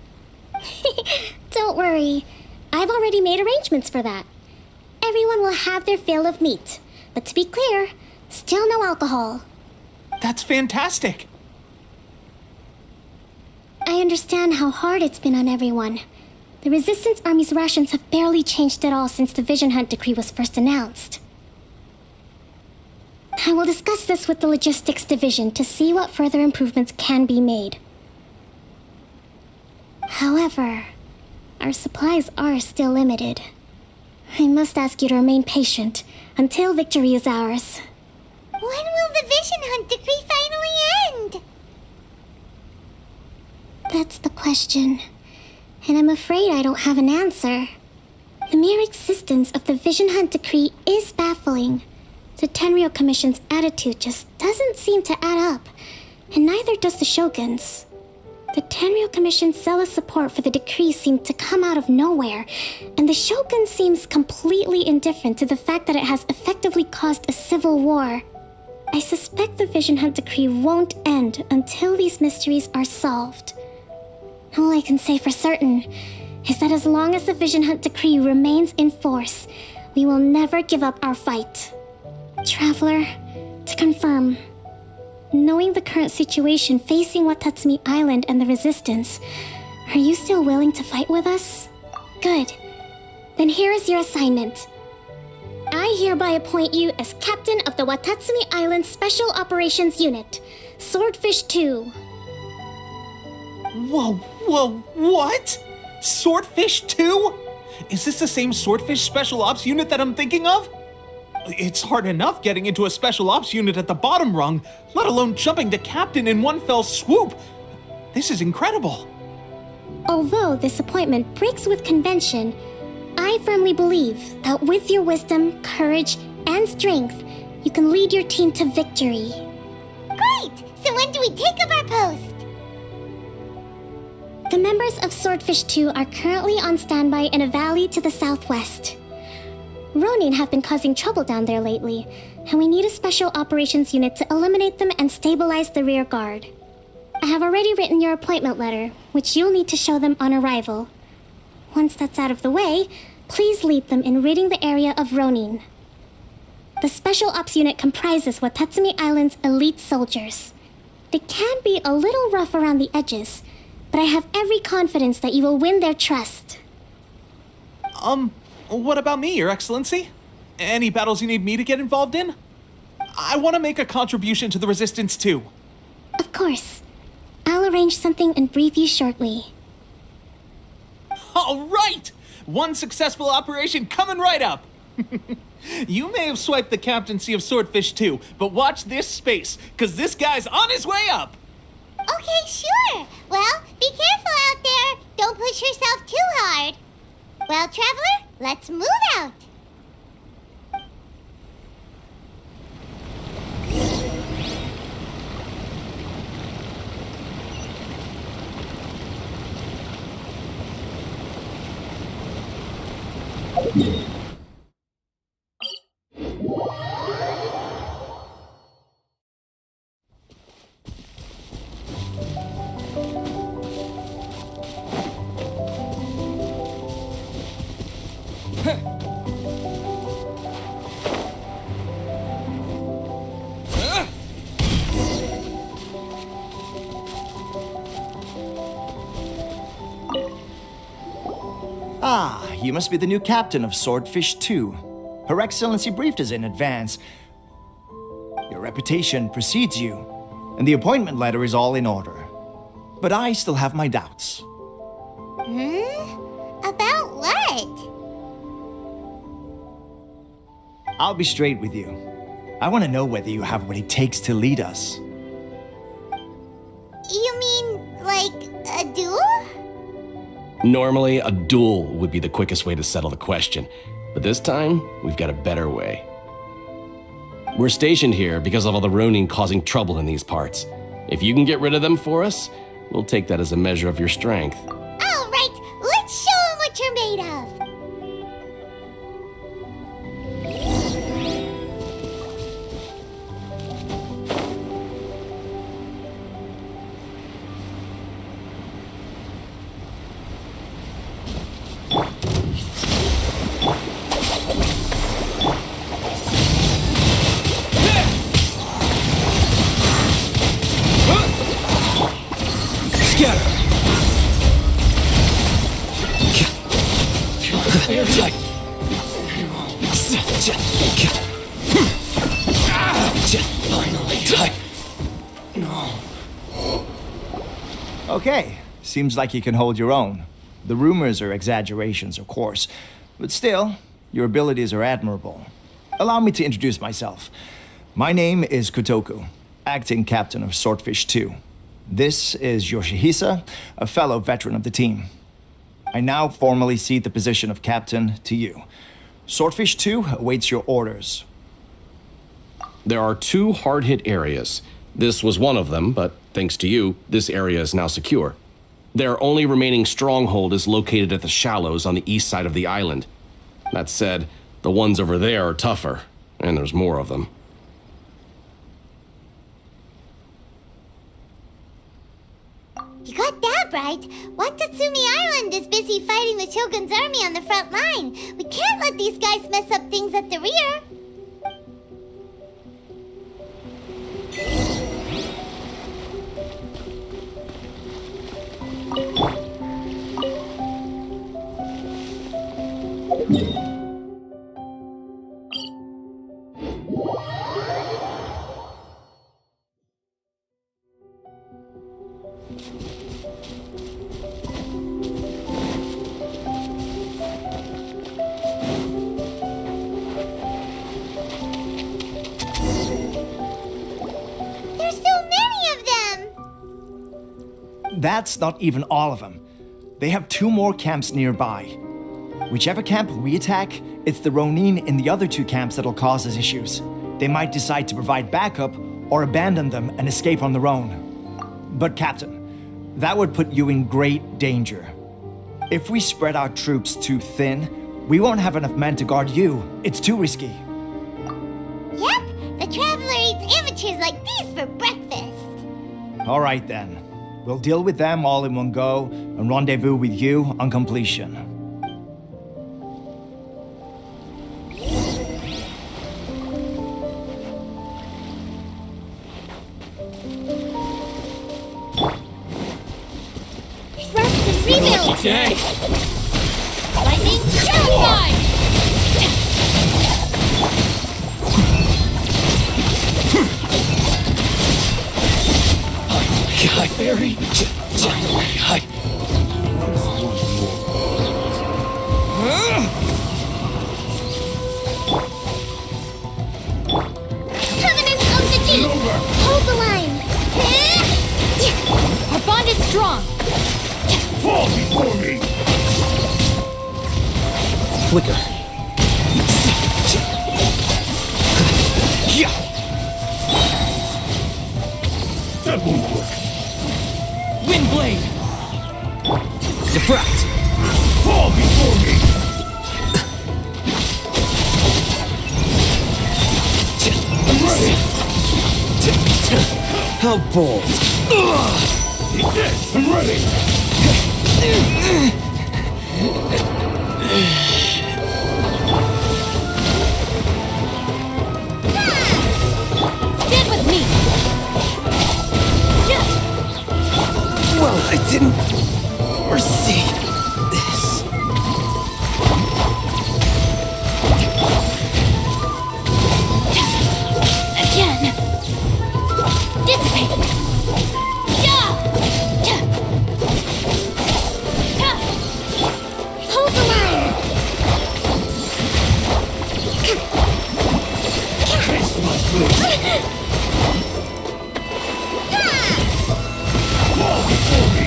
[SPEAKER 18] Don't worry. I've already made arrangements for that. Everyone will have their fill of meat. But to be clear, still no alcohol.
[SPEAKER 10] That's fantastic.
[SPEAKER 18] I understand how hard it's been on everyone. The Resistance Army's rations have barely changed at all since the Vision Hunt decree was first announced. I will discuss this with the Logistics Division to see what further improvements can be made. However, our supplies are still limited. I must ask you to remain patient until victory is ours.
[SPEAKER 3] When will the Vision Hunt decree finally end?
[SPEAKER 18] That's the question, and I'm afraid I don't have an answer. The mere existence of the Vision Hunt decree is baffling. The Tenryou Commission's attitude just doesn't seem to add up, and neither does the Shogun's. The Tenryou Commission's zealous support for the decree seemed to come out of nowhere, and the Shogun seems completely indifferent to the fact that it has effectively caused a civil war. I suspect the Vision Hunt decree won't end until these mysteries are solved. All I can say for certain is that as long as the Vision Hunt decree remains in force, we will never give up our fight. Traveler, to confirm, knowing the current situation facing Watatsumi Island and the Resistance, are you still willing to fight with us? Good. Then here is your assignment. I hereby appoint you as captain of the Watatsumi Island Special Operations Unit, Swordfish 2.
[SPEAKER 10] Whoa, what? Swordfish 2? Is this the same Swordfish Special Ops unit that I'm thinking of? It's hard enough getting into a Special Ops unit at the bottom rung, let alone jumping to captain in one fell swoop. This is incredible.
[SPEAKER 18] Although this appointment breaks with convention, I firmly believe that with your wisdom, courage, and strength, you can lead your team to victory.
[SPEAKER 3] Great! So when do we take up our post?
[SPEAKER 18] The members of Swordfish 2 are currently on standby in a valley to the southwest. Ronin have been causing trouble down there lately, and we need a special operations unit to eliminate them and stabilize the rear guard. I have already written your appointment letter, which you'll need to show them on arrival. Once that's out of the way, please lead them in ridding the area of Ronin. The Special Ops unit comprises Watatsumi Island's elite soldiers. They can be a little rough around the edges, but I have every confidence that you will win their trust.
[SPEAKER 10] What about me, Your Excellency? Any battles you need me to get involved in? I want to make a contribution to the Resistance too.
[SPEAKER 18] Of course. I'll arrange something and brief you shortly.
[SPEAKER 10] All right! One successful operation coming right up! You may have swiped the captaincy of Swordfish 2, but watch this space, because this guy's on his way up!
[SPEAKER 3] Okay, sure. Well, be careful out there. Don't push yourself too hard. Well, Traveler, let's move out.
[SPEAKER 11] Ah, you must be the new captain of Swordfish 2. Her Excellency briefed us in advance. Your reputation precedes you, and the appointment letter is all in order. But I still have my doubts.
[SPEAKER 3] About what?
[SPEAKER 11] I'll be straight with you. I want to know whether you have what it takes to lead us.
[SPEAKER 3] You mean, like, a duel?
[SPEAKER 20] Normally, a duel would be the quickest way to settle the question, but this time, we've got a better way. We're stationed here because of all the Ronin causing trouble in these parts. If you can get rid of them for us, we'll take that as a measure of your strength.
[SPEAKER 3] All right, let's show 'em what you're made of.
[SPEAKER 11] Okay, seems like you can hold your own. The rumors are exaggerations, of course, but still, your abilities are admirable. Allow me to introduce myself. My name is Kotoku, acting captain of Swordfish 2. This is Yoshihisa, a fellow veteran of the team. I now formally cede the position of captain to you. Swordfish 2 awaits your orders.
[SPEAKER 20] There are 2 hard-hit areas. This was one of them, but thanks to you, this area is now secure. Their only remaining stronghold is located at the shallows on the east side of the island. That said, the ones over there are tougher, and there's more of them.
[SPEAKER 3] You got that right. Watatsumi Island is busy fighting the Shogun's army on the front line. We can't let these guys mess up things at the rear. There's so many of them!
[SPEAKER 11] That's not even all of them. They have 2 more camps nearby. Whichever camp we attack, it's the Ronin in the other 2 camps that'll cause us issues. They might decide to provide backup or abandon them and escape on their own. But Captain, That would put you in great danger. If we spread our troops too thin, we won't have enough men to guard you. It's too risky.
[SPEAKER 3] Yep, the Traveler eats amateurs like these for breakfast.
[SPEAKER 11] All right then. We'll deal with them all in one go and rendezvous with you on completion.
[SPEAKER 3] Thrust and rebuild!
[SPEAKER 16] Day.
[SPEAKER 3] Lightning, terrified!
[SPEAKER 16] Hi, Fairy. Hi.
[SPEAKER 3] Covenant of the Deep! Hold the line!
[SPEAKER 17] Our bond is strong.
[SPEAKER 16] Fall before me.
[SPEAKER 6] Flicker.
[SPEAKER 16] Yeah. That won't work.
[SPEAKER 6] Wind blade. Defract.
[SPEAKER 16] Fall before me. I'm ready.
[SPEAKER 6] How bold.
[SPEAKER 16] Eat this. I'm ready.
[SPEAKER 17] Stand with me.
[SPEAKER 6] Well, I didn't foresee this.
[SPEAKER 17] Again. Dissipate.
[SPEAKER 3] Hold the line!
[SPEAKER 16] Taste my food. Fall before me.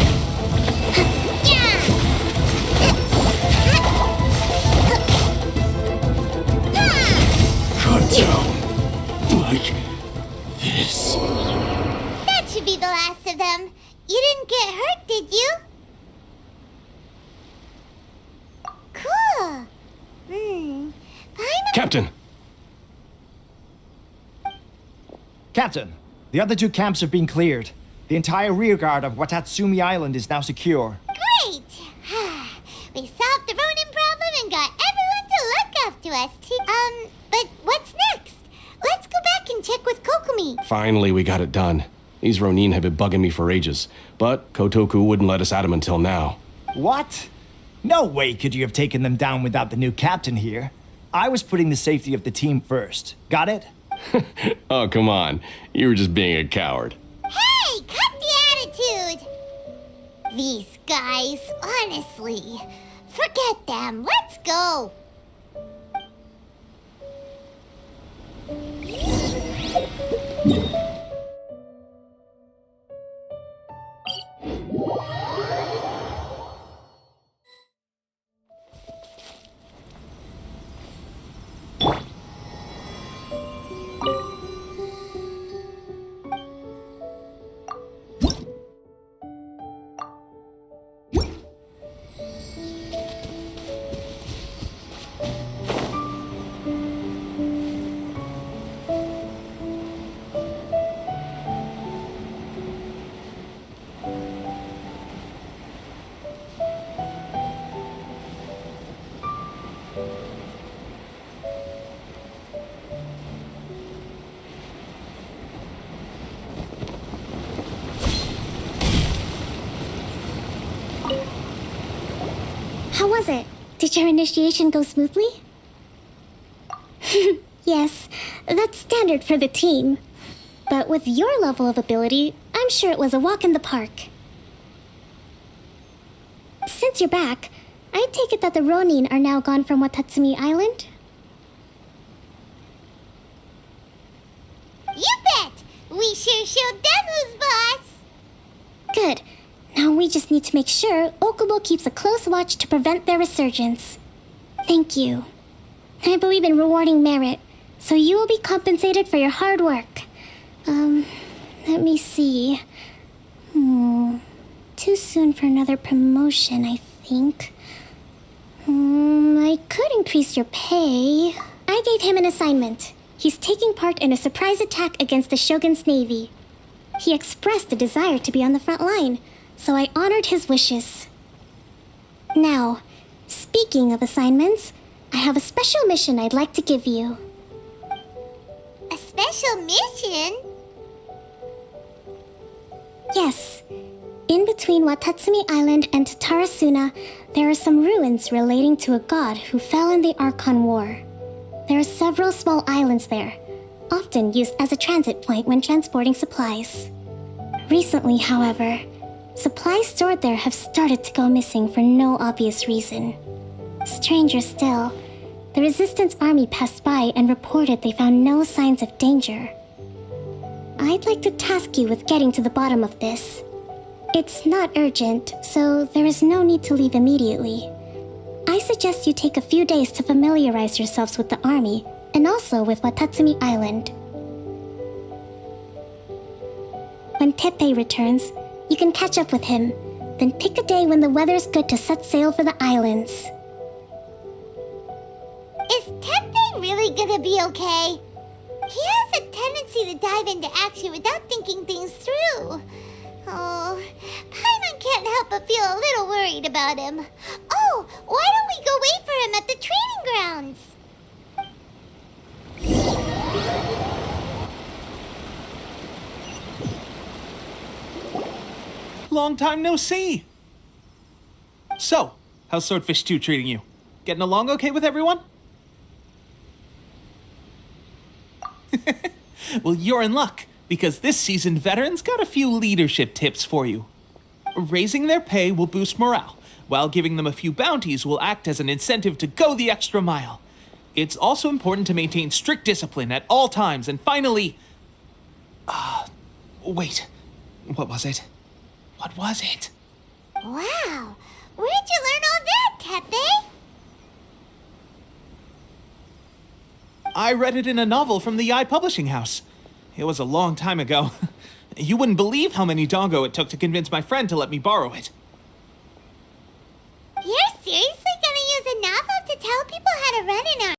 [SPEAKER 16] Cut down. Like this.
[SPEAKER 3] That should be the last of them. You didn't get hurt, did you? Cool.
[SPEAKER 20] Captain!
[SPEAKER 11] Captain, the other two camps have been cleared. The entire rearguard of Watatsumi Island is now secure.
[SPEAKER 3] Great! We solved the Ronin problem and got everyone to look after us, too. But what's next? Let's go back and check with Kokomi.
[SPEAKER 20] Finally, we got it done. These Ronin have been bugging me for ages, but Kotoku wouldn't let us at him until now.
[SPEAKER 11] What? No way could you have taken them down without the new captain here. I was putting the safety of the team first. Got it?
[SPEAKER 20] Oh, come on. You were just being a coward.
[SPEAKER 3] Hey, cut the attitude! These guys, honestly. Forget them. Let's go.
[SPEAKER 18] How was it? Did your initiation go smoothly? Yes, that's standard for the team. But with your level of ability, I'm sure it was a walk in the park. Since you're back, I take it that the Ronin are now gone from Watatsumi Island?
[SPEAKER 3] You bet! We sure showed them who's boss!
[SPEAKER 18] Good. Now we just need to make sure Okubo keeps a close watch to prevent their resurgence. Thank you. I believe in rewarding merit, so you will be compensated for your hard work. Let me see. too soon for another promotion, I think. I could increase your pay. I gave him an assignment. He's taking part in a surprise attack against the Shogun's navy. He expressed a desire to be on the front line, so I honored his wishes. Now, speaking of assignments, I have a special mission I'd like to give you.
[SPEAKER 3] A special mission?
[SPEAKER 18] Yes. In between Watatsumi Island and Tatarasuna, there are some ruins relating to a god who fell in the Archon War. There are several small islands there, often used as a transit point when transporting supplies. Recently, however, supplies stored there have started to go missing for no obvious reason. Stranger still, the Resistance Army passed by and reported they found no signs of danger. I'd like to task you with getting to the bottom of this. It's not urgent, so there is no need to leave immediately. I suggest you take a few days to familiarize yourselves with the army, and also with Watatsumi Island. When Teppei returns, you can catch up with him, then pick a day when the weather's good to set sail for the islands.
[SPEAKER 3] Is Teppei really gonna be okay? He has a tendency to dive into action without thinking things through. Oh, Paimon can't help but feel a little worried about him. Oh, why don't we go wait for him at the training grounds?
[SPEAKER 10] Long time no see. So, how's Swordfish 2 treating you? Getting along okay with everyone? Well, you're in luck, because this seasoned veteran's got a few leadership tips for you. Raising their pay will boost morale, while giving them a few bounties will act as an incentive to go the extra mile. It's also important to maintain strict discipline at all times, and finally... wait. What was it? What was it?
[SPEAKER 3] Wow, where'd you learn all that, Teppei?
[SPEAKER 10] I read it in a novel from the Yai Publishing House. It was a long time ago. You wouldn't believe how many dongo it took to convince my friend to let me borrow it.
[SPEAKER 3] You're seriously gonna use a novel to tell people how to run an army?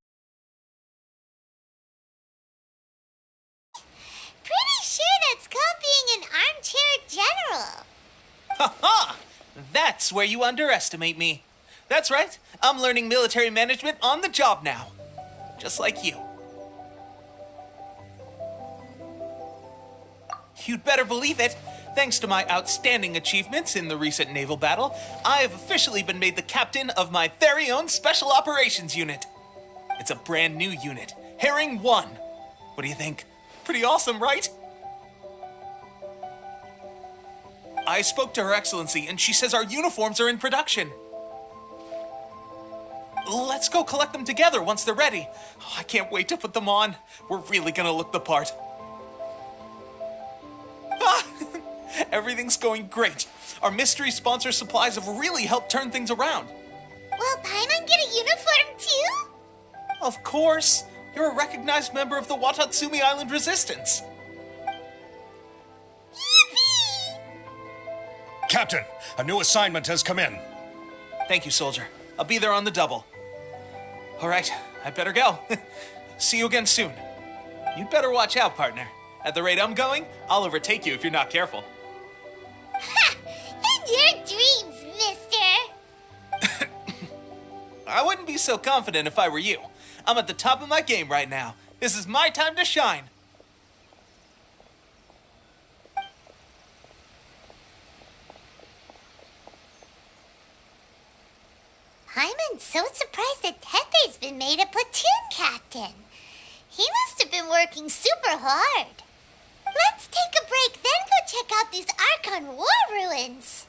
[SPEAKER 3] Pretty sure that's called being an armchair general.
[SPEAKER 10] Ha ha! That's where you underestimate me. That's right, I'm learning military management on the job now. Just like you. You'd better believe it. Thanks to my outstanding achievements in the recent naval battle, I have officially been made the captain of my very own Special Operations Unit. It's a brand new unit, Herring 1. What do you think? Pretty awesome, right? I spoke to Her Excellency, and she says our uniforms are in production. Let's go collect them together once they're ready. Oh, I can't wait to put them on. We're really gonna look the part. Ah, everything's going great. Our mystery sponsor supplies have really helped turn things around.
[SPEAKER 3] Will Paimon get a uniform too?
[SPEAKER 10] Of course. You're a recognized member of the Watatsumi Island Resistance.
[SPEAKER 3] Yippee!
[SPEAKER 21] Captain, a new assignment has come in.
[SPEAKER 10] Thank you, soldier. I'll be there on the double. All right, I better go. See you again soon. You'd better watch out, partner. At the rate I'm going, I'll overtake you if you're not careful.
[SPEAKER 3] Ha! In your dreams, mister!
[SPEAKER 10] I wouldn't be so confident if I were you. I'm at the top of my game right now. This is my time to shine.
[SPEAKER 3] Paimon's so surprised that Teppei's been made a platoon captain. He must have been working super hard. Let's take a break, then go check out these Archon War ruins.